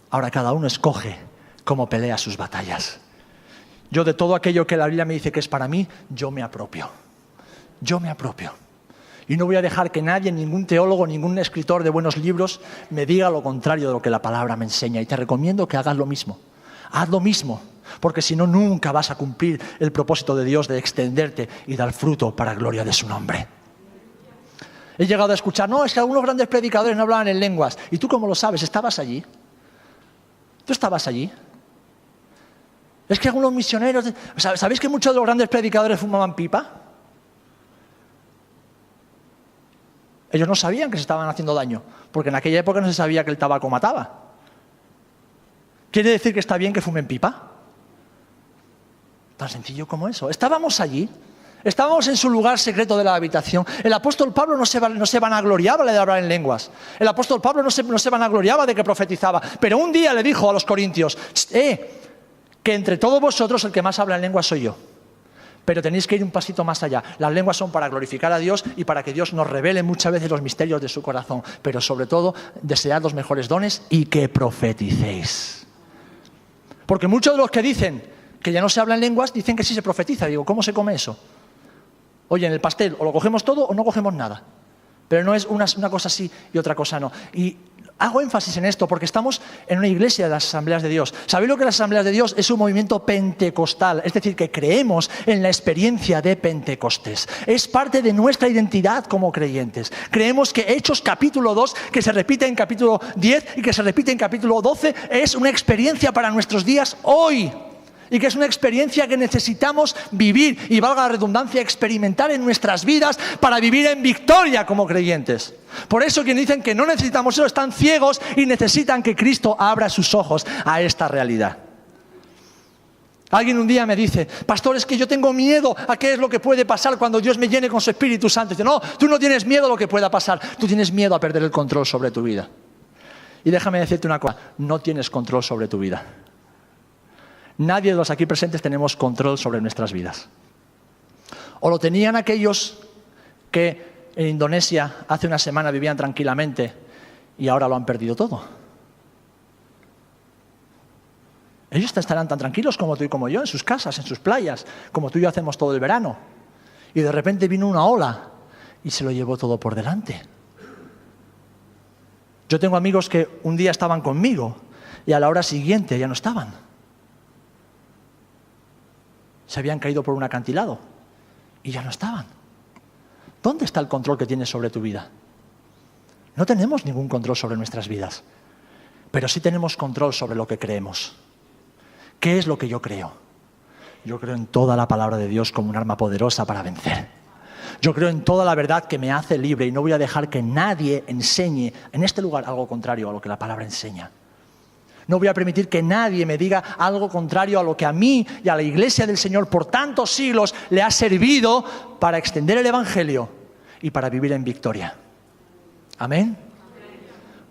S1: Ahora cada uno escoge cómo pelea sus batallas. Yo de todo aquello que la Biblia me dice que es para mí, yo me apropio. Yo me apropio. Y no voy a dejar que nadie, ningún teólogo, ningún escritor de buenos libros me diga lo contrario de lo que la palabra me enseña. Y te recomiendo que hagas lo mismo. Haz lo mismo, porque si no, nunca vas a cumplir el propósito de Dios de extenderte y dar fruto para gloria de su nombre. He llegado a escuchar, no, es que algunos grandes predicadores no hablaban en lenguas. ¿Y tú cómo lo sabes? ¿Estabas allí? ¿Tú estabas allí? Es que algunos misioneros... ¿Sabéis que muchos de los grandes predicadores fumaban pipa? Ellos no sabían que se estaban haciendo daño, porque en aquella época no se sabía que el tabaco mataba. ¿Quiere decir que está bien que fumen pipa? Tan sencillo como eso. Estábamos allí, estábamos en su lugar secreto de la habitación. El apóstol Pablo no se vanagloriaba de hablar en lenguas. El apóstol Pablo no se vanagloriaba de que profetizaba. Pero un día le dijo a los corintios, que entre todos vosotros el que más habla en lenguas soy yo. Pero tenéis que ir un pasito más allá. Las lenguas son para glorificar a Dios y para que Dios nos revele muchas veces los misterios de su corazón. Pero sobre todo, desead los mejores dones y que profeticéis. Porque muchos de los que dicen que ya no se habla en lenguas, dicen que sí se profetiza. Digo, ¿cómo se come eso? Oye, en el pastel, o lo cogemos todo o no cogemos nada. Pero no es una cosa sí y otra cosa no. Y hago énfasis en esto porque estamos en una iglesia de las Asambleas de Dios. ¿Sabéis lo que las Asambleas de Dios? Es un movimiento pentecostal, es decir, que creemos en la experiencia de Pentecostés. Es parte de nuestra identidad como creyentes. Creemos que Hechos capítulo 2, que se repite en capítulo 10 y que se repite en capítulo 12, es una experiencia para nuestros días hoy. Y que es una experiencia que necesitamos vivir y, valga la redundancia, experimentar en nuestras vidas para vivir en victoria como creyentes. Por eso quienes dicen que no necesitamos eso están ciegos y necesitan que Cristo abra sus ojos a esta realidad. Alguien un día me dice, pastor, es que yo tengo miedo a qué es lo que puede pasar cuando Dios me llene con su Espíritu Santo. Y dice, no, tú no tienes miedo a lo que pueda pasar, tú tienes miedo a perder el control sobre tu vida. Y déjame decirte una cosa, no tienes control sobre tu vida. Nadie de los aquí presentes tenemos control sobre nuestras vidas. O lo tenían aquellos que en Indonesia hace una semana vivían tranquilamente y ahora lo han perdido todo. Ellos estarán tan tranquilos como tú y como yo, en sus casas, en sus playas, como tú y yo hacemos todo el verano. Y de repente vino una ola y se lo llevó todo por delante. Yo tengo amigos que un día estaban conmigo y a la hora siguiente ya no estaban. Se habían caído por un acantilado y ya no estaban. ¿Dónde está el control que tienes sobre tu vida? No tenemos ningún control sobre nuestras vidas, pero sí tenemos control sobre lo que creemos. ¿Qué es lo que yo creo? Yo creo en toda la palabra de Dios como un arma poderosa para vencer. Yo creo en toda la verdad que me hace libre y no voy a dejar que nadie enseñe en este lugar algo contrario a lo que la palabra enseña. No voy a permitir que nadie me diga algo contrario a lo que a mí y a la iglesia del Señor por tantos siglos le ha servido para extender el Evangelio y para vivir en victoria. ¿Amén?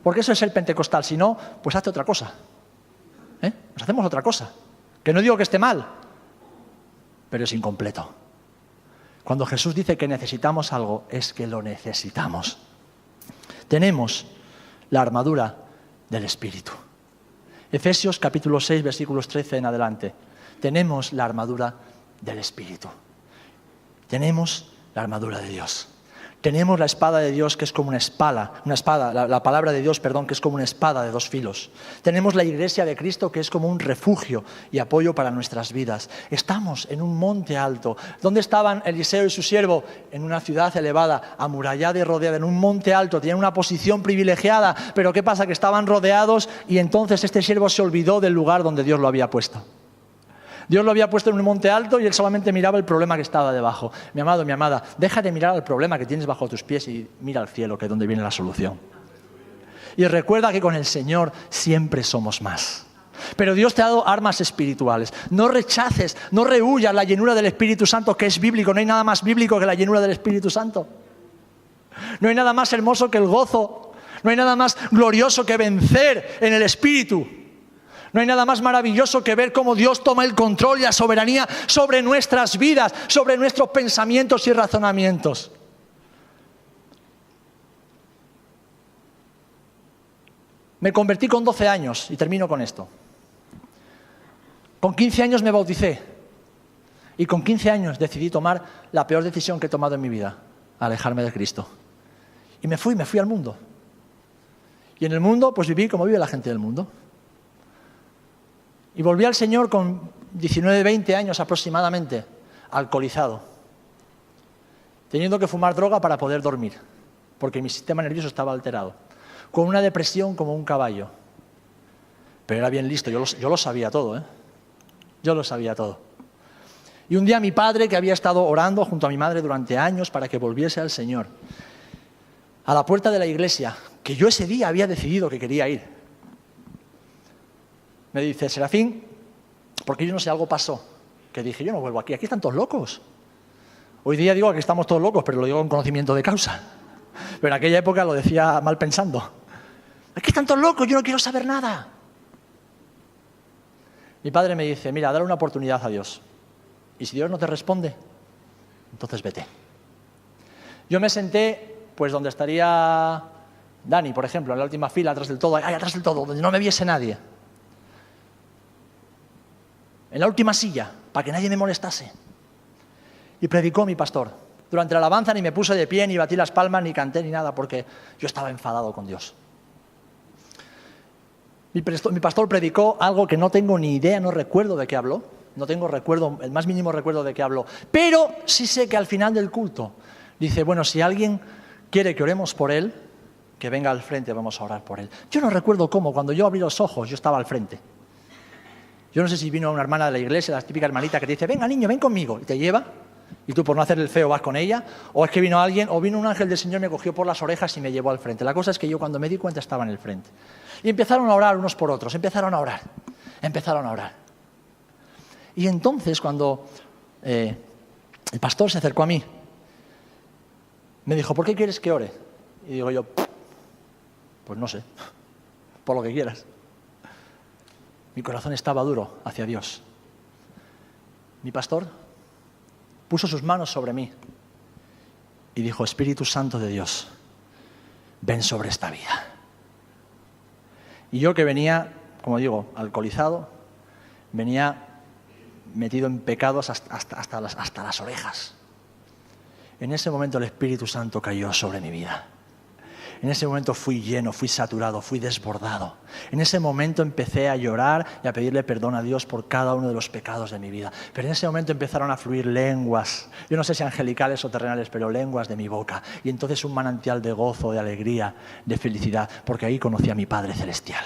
S1: Porque eso es el pentecostal. Si no, pues hazte otra cosa. Pues hacemos otra cosa. Que no digo que esté mal, pero es incompleto. Cuando Jesús dice que necesitamos algo, es que lo necesitamos. Tenemos la armadura del Espíritu. Efesios capítulo 6, versículos 13 en adelante. Tenemos la armadura del Espíritu. Tenemos la armadura de Dios. Tenemos la espada de Dios que es como la palabra de Dios, que es como una espada de dos filos. Tenemos la iglesia de Cristo que es como un refugio y apoyo para nuestras vidas. Estamos en un monte alto. ¿Dónde estaban Eliseo y su siervo? En una ciudad elevada, amurallada y rodeada, en un monte alto. Tenían una posición privilegiada, pero ¿qué pasa? Que estaban rodeados y entonces este siervo se olvidó del lugar donde Dios lo había puesto. Dios lo había puesto en un monte alto y él solamente miraba el problema que estaba debajo. Mi amado, mi amada, deja de mirar al problema que tienes bajo tus pies y mira al cielo, que es donde viene la solución. Y recuerda que con el Señor siempre somos más. Pero Dios te ha dado armas espirituales. No rechaces, no rehuyas la llenura del Espíritu Santo, que es bíblico. No hay nada más bíblico que la llenura del Espíritu Santo. No hay nada más hermoso que el gozo. No hay nada más glorioso que vencer en el Espíritu. No hay nada más maravilloso que ver cómo Dios toma el control y la soberanía sobre nuestras vidas, sobre nuestros pensamientos y razonamientos. Me convertí con 12 años y termino con esto. Con 15 años me bauticé y con 15 años decidí tomar la peor decisión que he tomado en mi vida, alejarme de Cristo. Y me fui al mundo. Y en el mundo pues viví como vive la gente del mundo. Y volví al Señor con 19, 20 años aproximadamente, alcoholizado, teniendo que fumar droga para poder dormir, porque mi sistema nervioso estaba alterado, con una depresión como un caballo. Pero era bien listo, yo lo sabía todo, ¿eh? Yo lo sabía todo. Y un día mi padre, que había estado orando junto a mi madre durante años para que volviese al Señor, a la puerta de la iglesia, que yo ese día había decidido que quería ir, me dice: Serafín, porque yo no sé, algo pasó, que dije, yo no vuelvo aquí están todos locos. Hoy día digo que estamos todos locos, pero lo digo con conocimiento de causa. Pero en aquella época lo decía mal pensando. Aquí están todos locos, yo no quiero saber nada. Mi padre me dice: mira, dale una oportunidad a Dios. Y si Dios no te responde, entonces vete. Yo me senté, pues donde estaría Dani, por ejemplo, en la última fila, atrás del todo, donde no me viese nadie. En la última silla, para que nadie me molestase. Y predicó mi pastor. Durante la alabanza ni me puse de pie, ni batí las palmas, ni canté, ni nada, porque yo estaba enfadado con Dios. Mi pastor predicó algo que no tengo ni idea, no recuerdo de qué habló. No tengo recuerdo, el más mínimo recuerdo de qué habló. Pero sí sé que al final del culto dice: bueno, si alguien quiere que oremos por él, que venga al frente, vamos a orar por él. Yo no recuerdo cómo, cuando yo abrí los ojos, yo estaba al frente. Yo no sé si vino una hermana de la iglesia, la típica hermanita que te dice: venga niño, ven conmigo, y te lleva, y tú por no hacer el feo vas con ella, o es que vino alguien, o vino un ángel del Señor, me cogió por las orejas y me llevó al frente. La cosa es que yo cuando me di cuenta estaba en el frente. Y empezaron a orar unos por otros, empezaron a orar. Y entonces cuando el pastor se acercó a mí, me dijo: ¿por qué quieres que ore? Y digo yo: pues no sé, por lo que quieras. Mi corazón estaba duro hacia Dios. Mi pastor puso sus manos sobre mí y dijo: Espíritu Santo de Dios, ven sobre esta vida. Y yo, que venía, como digo, alcoholizado, venía metido en pecados hasta las orejas. En ese momento el Espíritu Santo cayó sobre mi vida. En ese momento fui lleno, fui saturado, fui desbordado. En ese momento empecé a llorar y a pedirle perdón a Dios por cada uno de los pecados de mi vida. Pero en ese momento empezaron a fluir lenguas, yo no sé si angelicales o terrenales, pero lenguas de mi boca. Y entonces un manantial de gozo, de alegría, de felicidad, porque ahí conocí a mi Padre Celestial.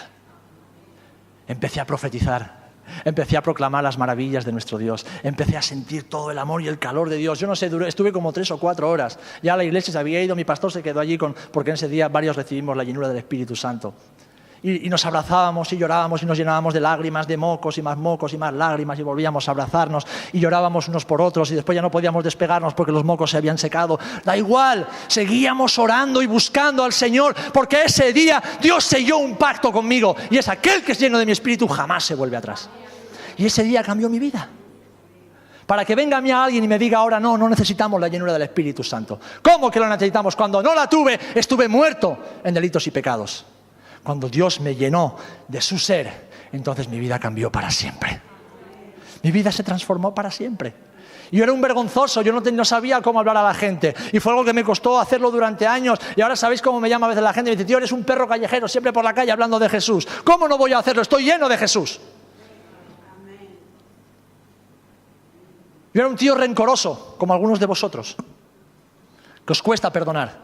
S1: Empecé a profetizar. Empecé a proclamar las maravillas de nuestro Dios. Empecé a sentir todo el amor y el calor de Dios. Yo no sé, estuve como 3 o 4 horas. Ya la iglesia se había ido, mi pastor se quedó allí porque en ese día varios recibimos la llenura del Espíritu Santo. Y nos abrazábamos y llorábamos y nos llenábamos de lágrimas, de mocos y más lágrimas, y volvíamos a abrazarnos y llorábamos unos por otros, y después ya no podíamos despegarnos porque los mocos se habían secado. Da igual, seguíamos orando y buscando al Señor, porque ese día Dios selló un pacto conmigo, y es: aquel que es lleno de mi Espíritu jamás se vuelve atrás. Y ese día cambió mi vida. Para que venga a mí alguien y me diga ahora: no necesitamos la llenura del Espíritu Santo. ¿Cómo que lo necesitamos? Cuando no la tuve, estuve muerto en delitos y pecados. Cuando Dios me llenó de su ser, entonces mi vida cambió para siempre. Mi vida se transformó para siempre. Yo era un vergonzoso, yo no sabía cómo hablar a la gente. Y fue algo que me costó hacerlo durante años. Y ahora sabéis cómo me llama a veces la gente. Me dice: tío, eres un perro callejero, siempre por la calle hablando de Jesús. ¿Cómo no voy a hacerlo? Estoy lleno de Jesús. Yo era un tío rencoroso, como algunos de vosotros, que os cuesta perdonar.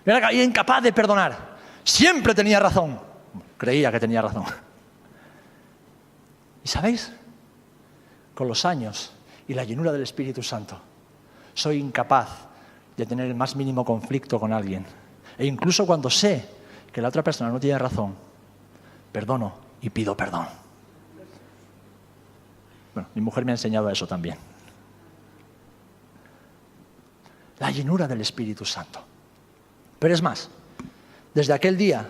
S1: Yo era incapaz de perdonar. Siempre tenía razón. Creía que tenía razón. ¿Y sabéis? Con los años y la llenura del Espíritu Santo, soy incapaz de tener el más mínimo conflicto con alguien. E incluso cuando sé que la otra persona no tiene razón, perdono y pido perdón. Bueno, mi mujer me ha enseñado eso también. La llenura del Espíritu Santo. Pero es más, desde aquel día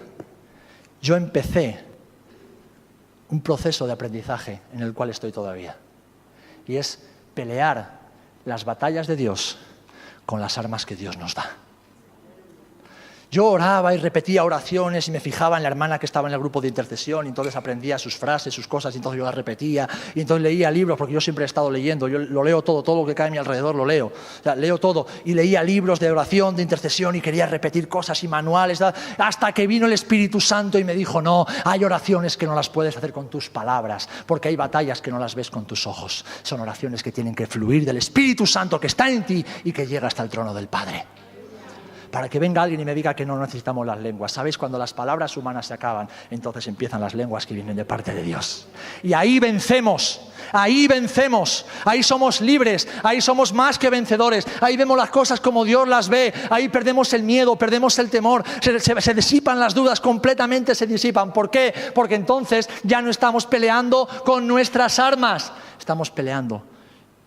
S1: yo empecé un proceso de aprendizaje en el cual estoy todavía. Y es pelear las batallas de Dios con las armas que Dios nos da. Yo oraba y repetía oraciones y me fijaba en la hermana que estaba en el grupo de intercesión y entonces aprendía sus frases, sus cosas y entonces yo las repetía y entonces leía libros porque yo siempre he estado leyendo, yo lo leo todo lo que cae a mi alrededor lo leo, o sea, leo todo y leía libros de oración, de intercesión y quería repetir cosas y manuales hasta que vino el Espíritu Santo y me dijo, no, hay oraciones que no las puedes hacer con tus palabras porque hay batallas que no las ves con tus ojos, son oraciones que tienen que fluir del Espíritu Santo que está en ti y que llega hasta el trono del Padre. Para que venga alguien y me diga que no necesitamos las lenguas. ¿Sabéis? Cuando las palabras humanas se acaban, entonces empiezan las lenguas que vienen de parte de Dios. Y ahí vencemos, ahí somos libres, ahí somos más que vencedores, ahí vemos las cosas como Dios las ve, ahí perdemos el miedo, perdemos el temor, se disipan las dudas, completamente se disipan. ¿Por qué? Porque entonces ya no estamos peleando con nuestras armas, estamos peleando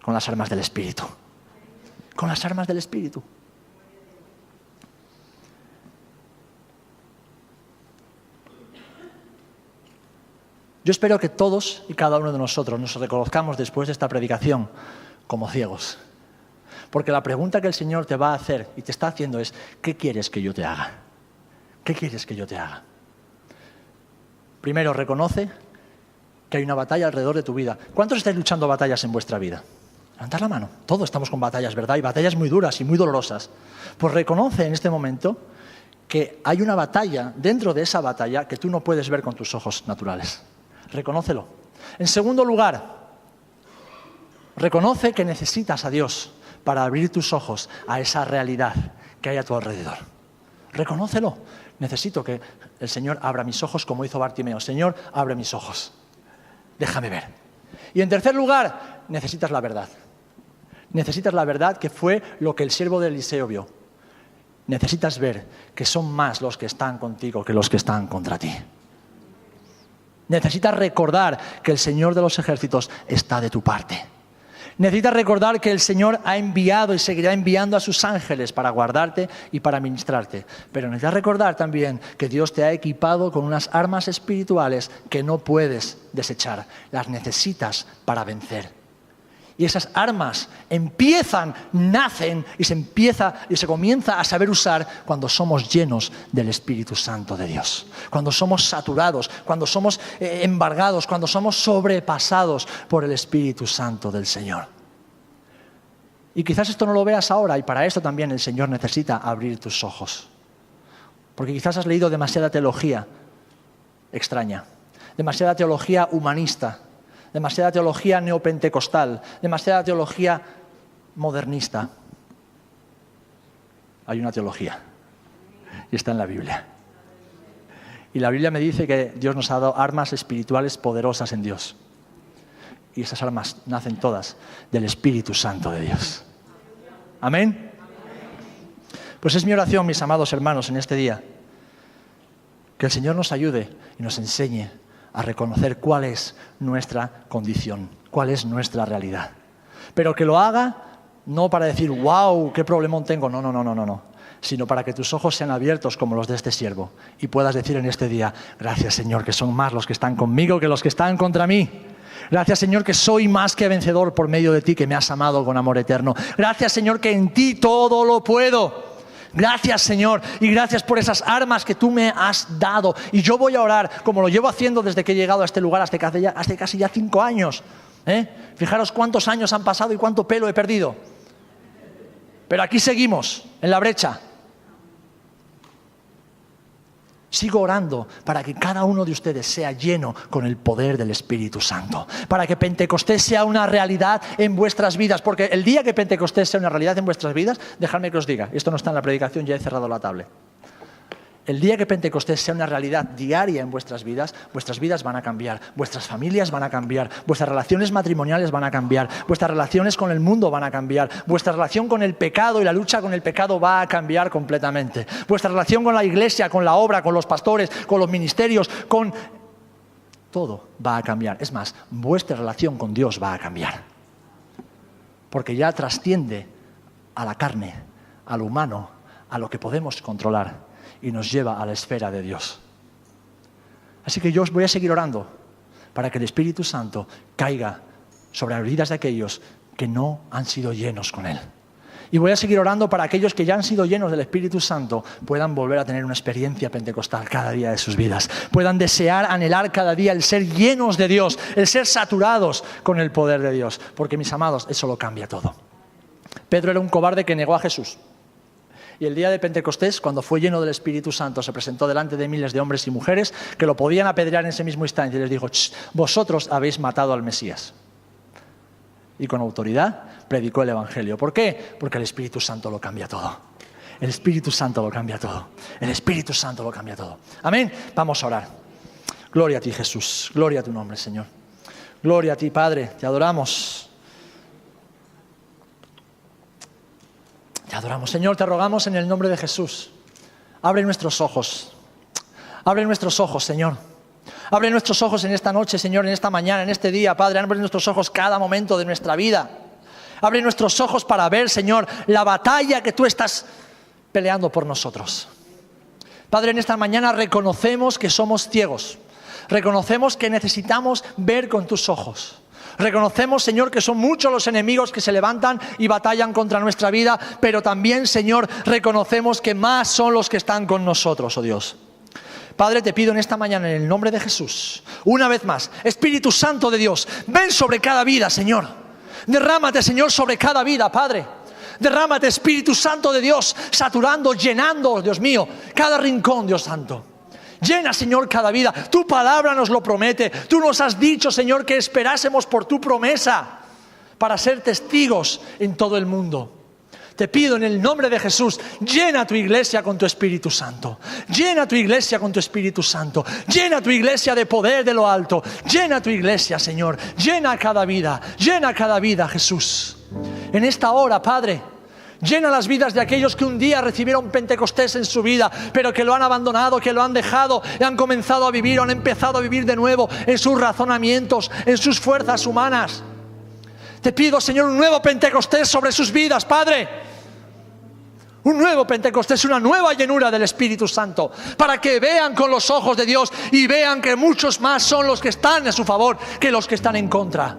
S1: con las armas del Espíritu. Con las armas del Espíritu. Yo espero que todos y cada uno de nosotros nos reconozcamos después de esta predicación como ciegos. Porque la pregunta que el Señor te va a hacer y te está haciendo es, ¿qué quieres que yo te haga? ¿Qué quieres que yo te haga? Primero, reconoce que hay una batalla alrededor de tu vida. ¿Cuántos estáis luchando batallas en vuestra vida? Levantad la mano. Todos estamos con batallas, ¿verdad? Y batallas muy duras y muy dolorosas. Pues reconoce en este momento que hay una batalla dentro de esa batalla que tú no puedes ver con tus ojos naturales. Reconócelo. En segundo lugar, reconoce que necesitas a Dios para abrir tus ojos a esa realidad que hay a tu alrededor. Reconócelo. Necesito que el Señor abra mis ojos como hizo Bartimeo. Señor, abre mis ojos. Déjame ver. Y en tercer lugar, necesitas la verdad. Necesitas la verdad que fue lo que el siervo de Eliseo vio. Necesitas ver que son más los que están contigo que los que están contra ti. Necesitas recordar que el Señor de los ejércitos está de tu parte. Necesitas recordar que el Señor ha enviado y seguirá enviando a sus ángeles para guardarte y para ministrarte. Pero necesitas recordar también que Dios te ha equipado con unas armas espirituales que no puedes desechar. Las necesitas para vencer. Y esas armas nacen y se comienza a saber usar cuando somos llenos del Espíritu Santo de Dios. Cuando somos saturados, cuando somos embargados, cuando somos sobrepasados por el Espíritu Santo del Señor. Y quizás esto no lo veas ahora y para esto también el Señor necesita abrir tus ojos. Porque quizás has leído demasiada teología extraña, demasiada teología humanista, demasiada teología neopentecostal, demasiada teología modernista. Hay una teología y está en la Biblia. Y la Biblia me dice que Dios nos ha dado armas espirituales poderosas en Dios. Y esas armas nacen todas del Espíritu Santo de Dios. ¿Amén? Pues es mi oración, mis amados hermanos, en este día, que el Señor nos ayude y nos enseñe a reconocer cuál es nuestra condición, cuál es nuestra realidad. Pero que lo haga no para decir, wow, qué problemón tengo, no, sino para que tus ojos sean abiertos como los de este siervo y puedas decir en este día, gracias Señor, que son más los que están conmigo que los que están contra mí. Gracias Señor, que soy más que vencedor por medio de ti, que me has amado con amor eterno. Gracias Señor, que en ti todo lo puedo. Gracias Señor, y gracias por esas armas que tú me has dado. Y yo voy a orar como lo llevo haciendo desde que he llegado a este lugar hace casi ya 5 años. Fijaros cuántos años han pasado y cuánto pelo he perdido. Pero aquí seguimos, en la brecha. Sigo orando para que cada uno de ustedes sea lleno con el poder del Espíritu Santo. Para que Pentecostés sea una realidad en vuestras vidas. Porque el día que Pentecostés sea una realidad en vuestras vidas, dejadme que os diga, esto no está en la predicación, ya he cerrado la tablet. El día que Pentecostés sea una realidad diaria en vuestras vidas van a cambiar, vuestras familias van a cambiar, vuestras relaciones matrimoniales van a cambiar, vuestras relaciones con el mundo van a cambiar, vuestra relación con el pecado y la lucha con el pecado va a cambiar completamente. Vuestra relación con la iglesia, con la obra, con los pastores, con los ministerios, con todo va a cambiar. Es más, vuestra relación con Dios va a cambiar. Porque ya trasciende a la carne, a lo humano, a lo que podemos controlar. Y nos lleva a la esfera de Dios. Así que yo os voy a seguir orando para que el Espíritu Santo caiga sobre las vidas de aquellos que no han sido llenos con Él. Y voy a seguir orando para aquellos que ya han sido llenos del Espíritu Santo puedan volver a tener una experiencia pentecostal cada día de sus vidas. Puedan desear, anhelar cada día el ser llenos de Dios, el ser saturados con el poder de Dios. Porque, mis amados, eso lo cambia todo. Pedro era un cobarde que negó a Jesús. Y el día de Pentecostés, cuando fue lleno del Espíritu Santo, se presentó delante de miles de hombres y mujeres que lo podían apedrear en ese mismo instante y les dijo: vosotros habéis matado al Mesías. Y con autoridad predicó el Evangelio. ¿Por qué? Porque el Espíritu Santo lo cambia todo. El Espíritu Santo lo cambia todo. El Espíritu Santo lo cambia todo. Amén. Vamos a orar. Gloria a ti, Jesús. Gloria a tu nombre, Señor. Gloria a ti, Padre. Te adoramos. Te adoramos, Señor. Te rogamos en el nombre de Jesús. Abre nuestros ojos. Abre nuestros ojos, Señor. Abre nuestros ojos en esta noche, Señor, en esta mañana, en este día, Padre. Abre nuestros ojos cada momento de nuestra vida. Abre nuestros ojos para ver, Señor, la batalla que tú estás peleando por nosotros. Padre, en esta mañana reconocemos que somos ciegos. Reconocemos que necesitamos ver con tus ojos. Reconocemos, Señor, que son muchos los enemigos que se levantan y batallan contra nuestra vida, pero también, Señor, reconocemos que más son los que están con nosotros, oh Dios. Padre, te pido en esta mañana, en el nombre de Jesús, una vez más, Espíritu Santo de Dios, ven sobre cada vida, Señor. Derrámate, Señor, sobre cada vida, Padre. Derrámate, Espíritu Santo de Dios, saturando, llenando, Dios mío, cada rincón, Dios Santo. Llena, Señor, cada vida. Tu palabra nos lo promete. Tú nos has dicho, Señor, que esperásemos por tu promesa para ser testigos en todo el mundo. Te pido en el nombre de Jesús, llena tu iglesia con tu Espíritu Santo. Llena tu iglesia con tu Espíritu Santo. Llena tu iglesia de poder de lo alto. Llena tu iglesia, Señor. Llena cada vida, Jesús. En esta hora, Padre, llena las vidas de aquellos que un día recibieron Pentecostés en su vida, pero que lo han abandonado, que lo han dejado y han comenzado a vivir o han empezado a vivir de nuevo en sus razonamientos, en sus fuerzas humanas. Te pido, Señor, un nuevo Pentecostés sobre sus vidas, Padre. Un nuevo Pentecostés, una nueva llenura del Espíritu Santo, para que vean con los ojos de Dios y vean que muchos más son los que están a su favor que los que están en contra.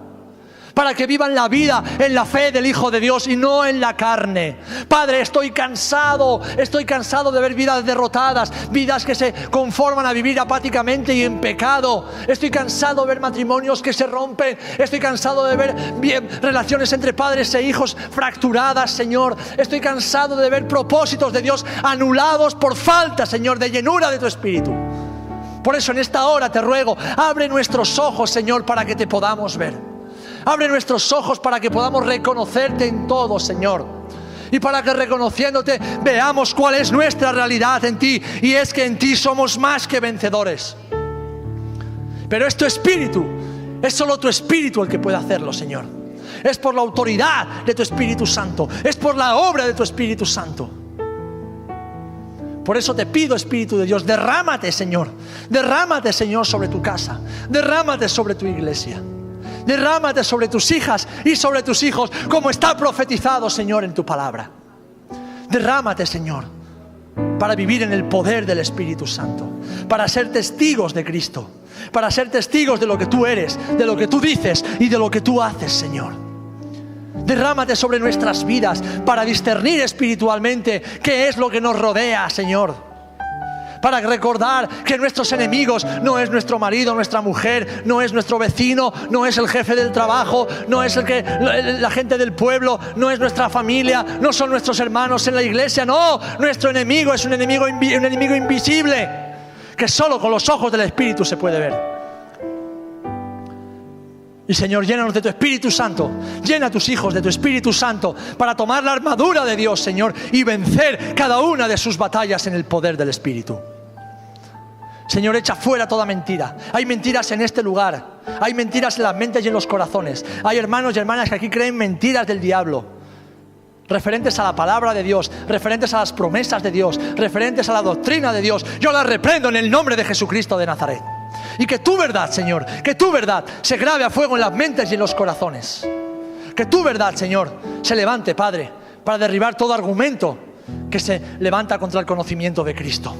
S1: Para que vivan la vida en la fe del Hijo de Dios y no en la carne. Padre, estoy cansado de ver vidas derrotadas, vidas que se conforman a vivir apáticamente y en pecado. Estoy cansado de ver matrimonios que se rompen. Estoy cansado de ver relaciones entre padres e hijos fracturadas, Señor. Estoy cansado de ver propósitos de Dios anulados por falta, Señor, de llenura de tu Espíritu. Por eso en esta hora te ruego, abre nuestros ojos, Señor, para que te podamos ver. Abre nuestros ojos para que podamos reconocerte en todo, Señor. Y para que reconociéndote veamos cuál es nuestra realidad en ti. Y es que en ti somos más que vencedores. Pero es tu Espíritu, es solo tu Espíritu el que puede hacerlo, Señor. Es por la autoridad de tu Espíritu Santo. Es por la obra de tu Espíritu Santo. Por eso te pido, Espíritu de Dios, derrámate, Señor. Derrámate, Señor, sobre tu casa. Derrámate sobre tu iglesia. Derrámate sobre tus hijas y sobre tus hijos, como está profetizado, Señor, en tu palabra. Derrámate, Señor, para vivir en el poder del Espíritu Santo, para ser testigos de Cristo, para ser testigos de lo que tú eres, de lo que tú dices y de lo que tú haces, Señor. Derrámate sobre nuestras vidas para discernir espiritualmente qué es lo que nos rodea, Señor. Para recordar que nuestros enemigos no es nuestro marido, nuestra mujer, no es nuestro vecino, no es el jefe del trabajo, no es la gente del pueblo, no es nuestra familia, no son nuestros hermanos en la iglesia. No, nuestro enemigo es un enemigo invisible que solo con los ojos del Espíritu se puede ver. Y Señor, llénanos de tu Espíritu Santo. Llena a tus hijos de tu Espíritu Santo para tomar la armadura de Dios, Señor, y vencer cada una de sus batallas en el poder del Espíritu. Señor, echa fuera toda mentira. Hay mentiras en este lugar. Hay mentiras en las mentes y en los corazones. Hay hermanos y hermanas que aquí creen mentiras del diablo, referentes a la palabra de Dios, referentes a las promesas de Dios, referentes a la doctrina de Dios. Yo las reprendo en el nombre de Jesucristo de Nazaret. Y que tu verdad, Señor, que tu verdad se grabe a fuego en las mentes y en los corazones. Que tu verdad, Señor, se levante, Padre, para derribar todo argumento que se levanta contra el conocimiento de Cristo.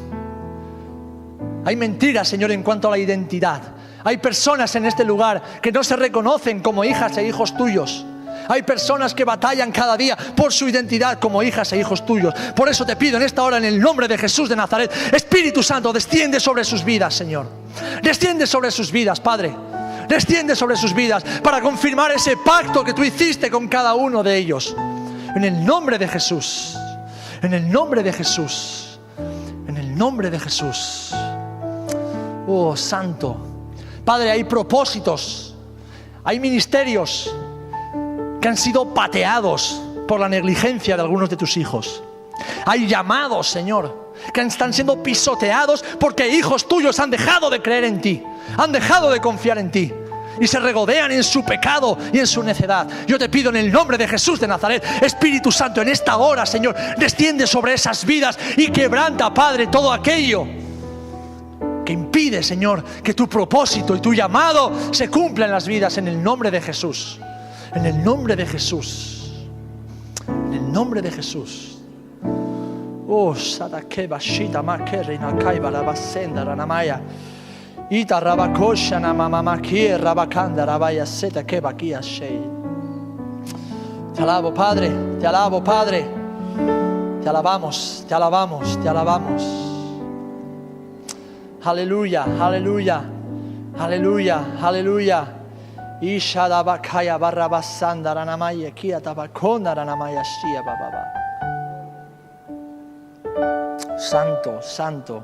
S1: Hay mentiras, Señor, en cuanto a la identidad. Hay personas en este lugar que no se reconocen como hijas e hijos tuyos. Hay personas que batallan cada día por su identidad como hijas e hijos tuyos. Por eso te pido en esta hora, en el nombre de Jesús de Nazaret, Espíritu Santo, desciende sobre sus vidas, Señor. Desciende sobre sus vidas, Padre. Desciende sobre sus vidas para confirmar ese pacto que tú hiciste con cada uno de ellos. En el nombre de Jesús. En el nombre de Jesús. En el nombre de Jesús. Oh, Santo. Padre, hay propósitos. Hay ministerios que han sido pateados por la negligencia de algunos de tus hijos. Hay llamados, Señor, que están siendo pisoteados porque hijos tuyos han dejado de creer en ti, han dejado de confiar en ti y se regodean en su pecado y en su necedad. Yo te pido en el nombre de Jesús de Nazaret, Espíritu Santo, en esta hora, Señor, desciende sobre esas vidas y quebranta, Padre, todo aquello que impide, Señor, que tu propósito y tu llamado se cumpla en las vidas, en el nombre de Jesús. En el nombre de Jesús. En el nombre de Jesús. Oh, sadake bashita makerina kaiba la basenda ranamaya. Ita rabakosha na mamamaki rabakanda rabaya seta que bakia shei. Te alabo, Padre, te alabo, Padre. Te alabamos, te alabamos, te alabamos. Aleluya, aleluya. Aleluya, aleluya. Ishadabakaya barrabasanda ranamaya kia tabakonda ranamaya shia bababa. Santo, santo.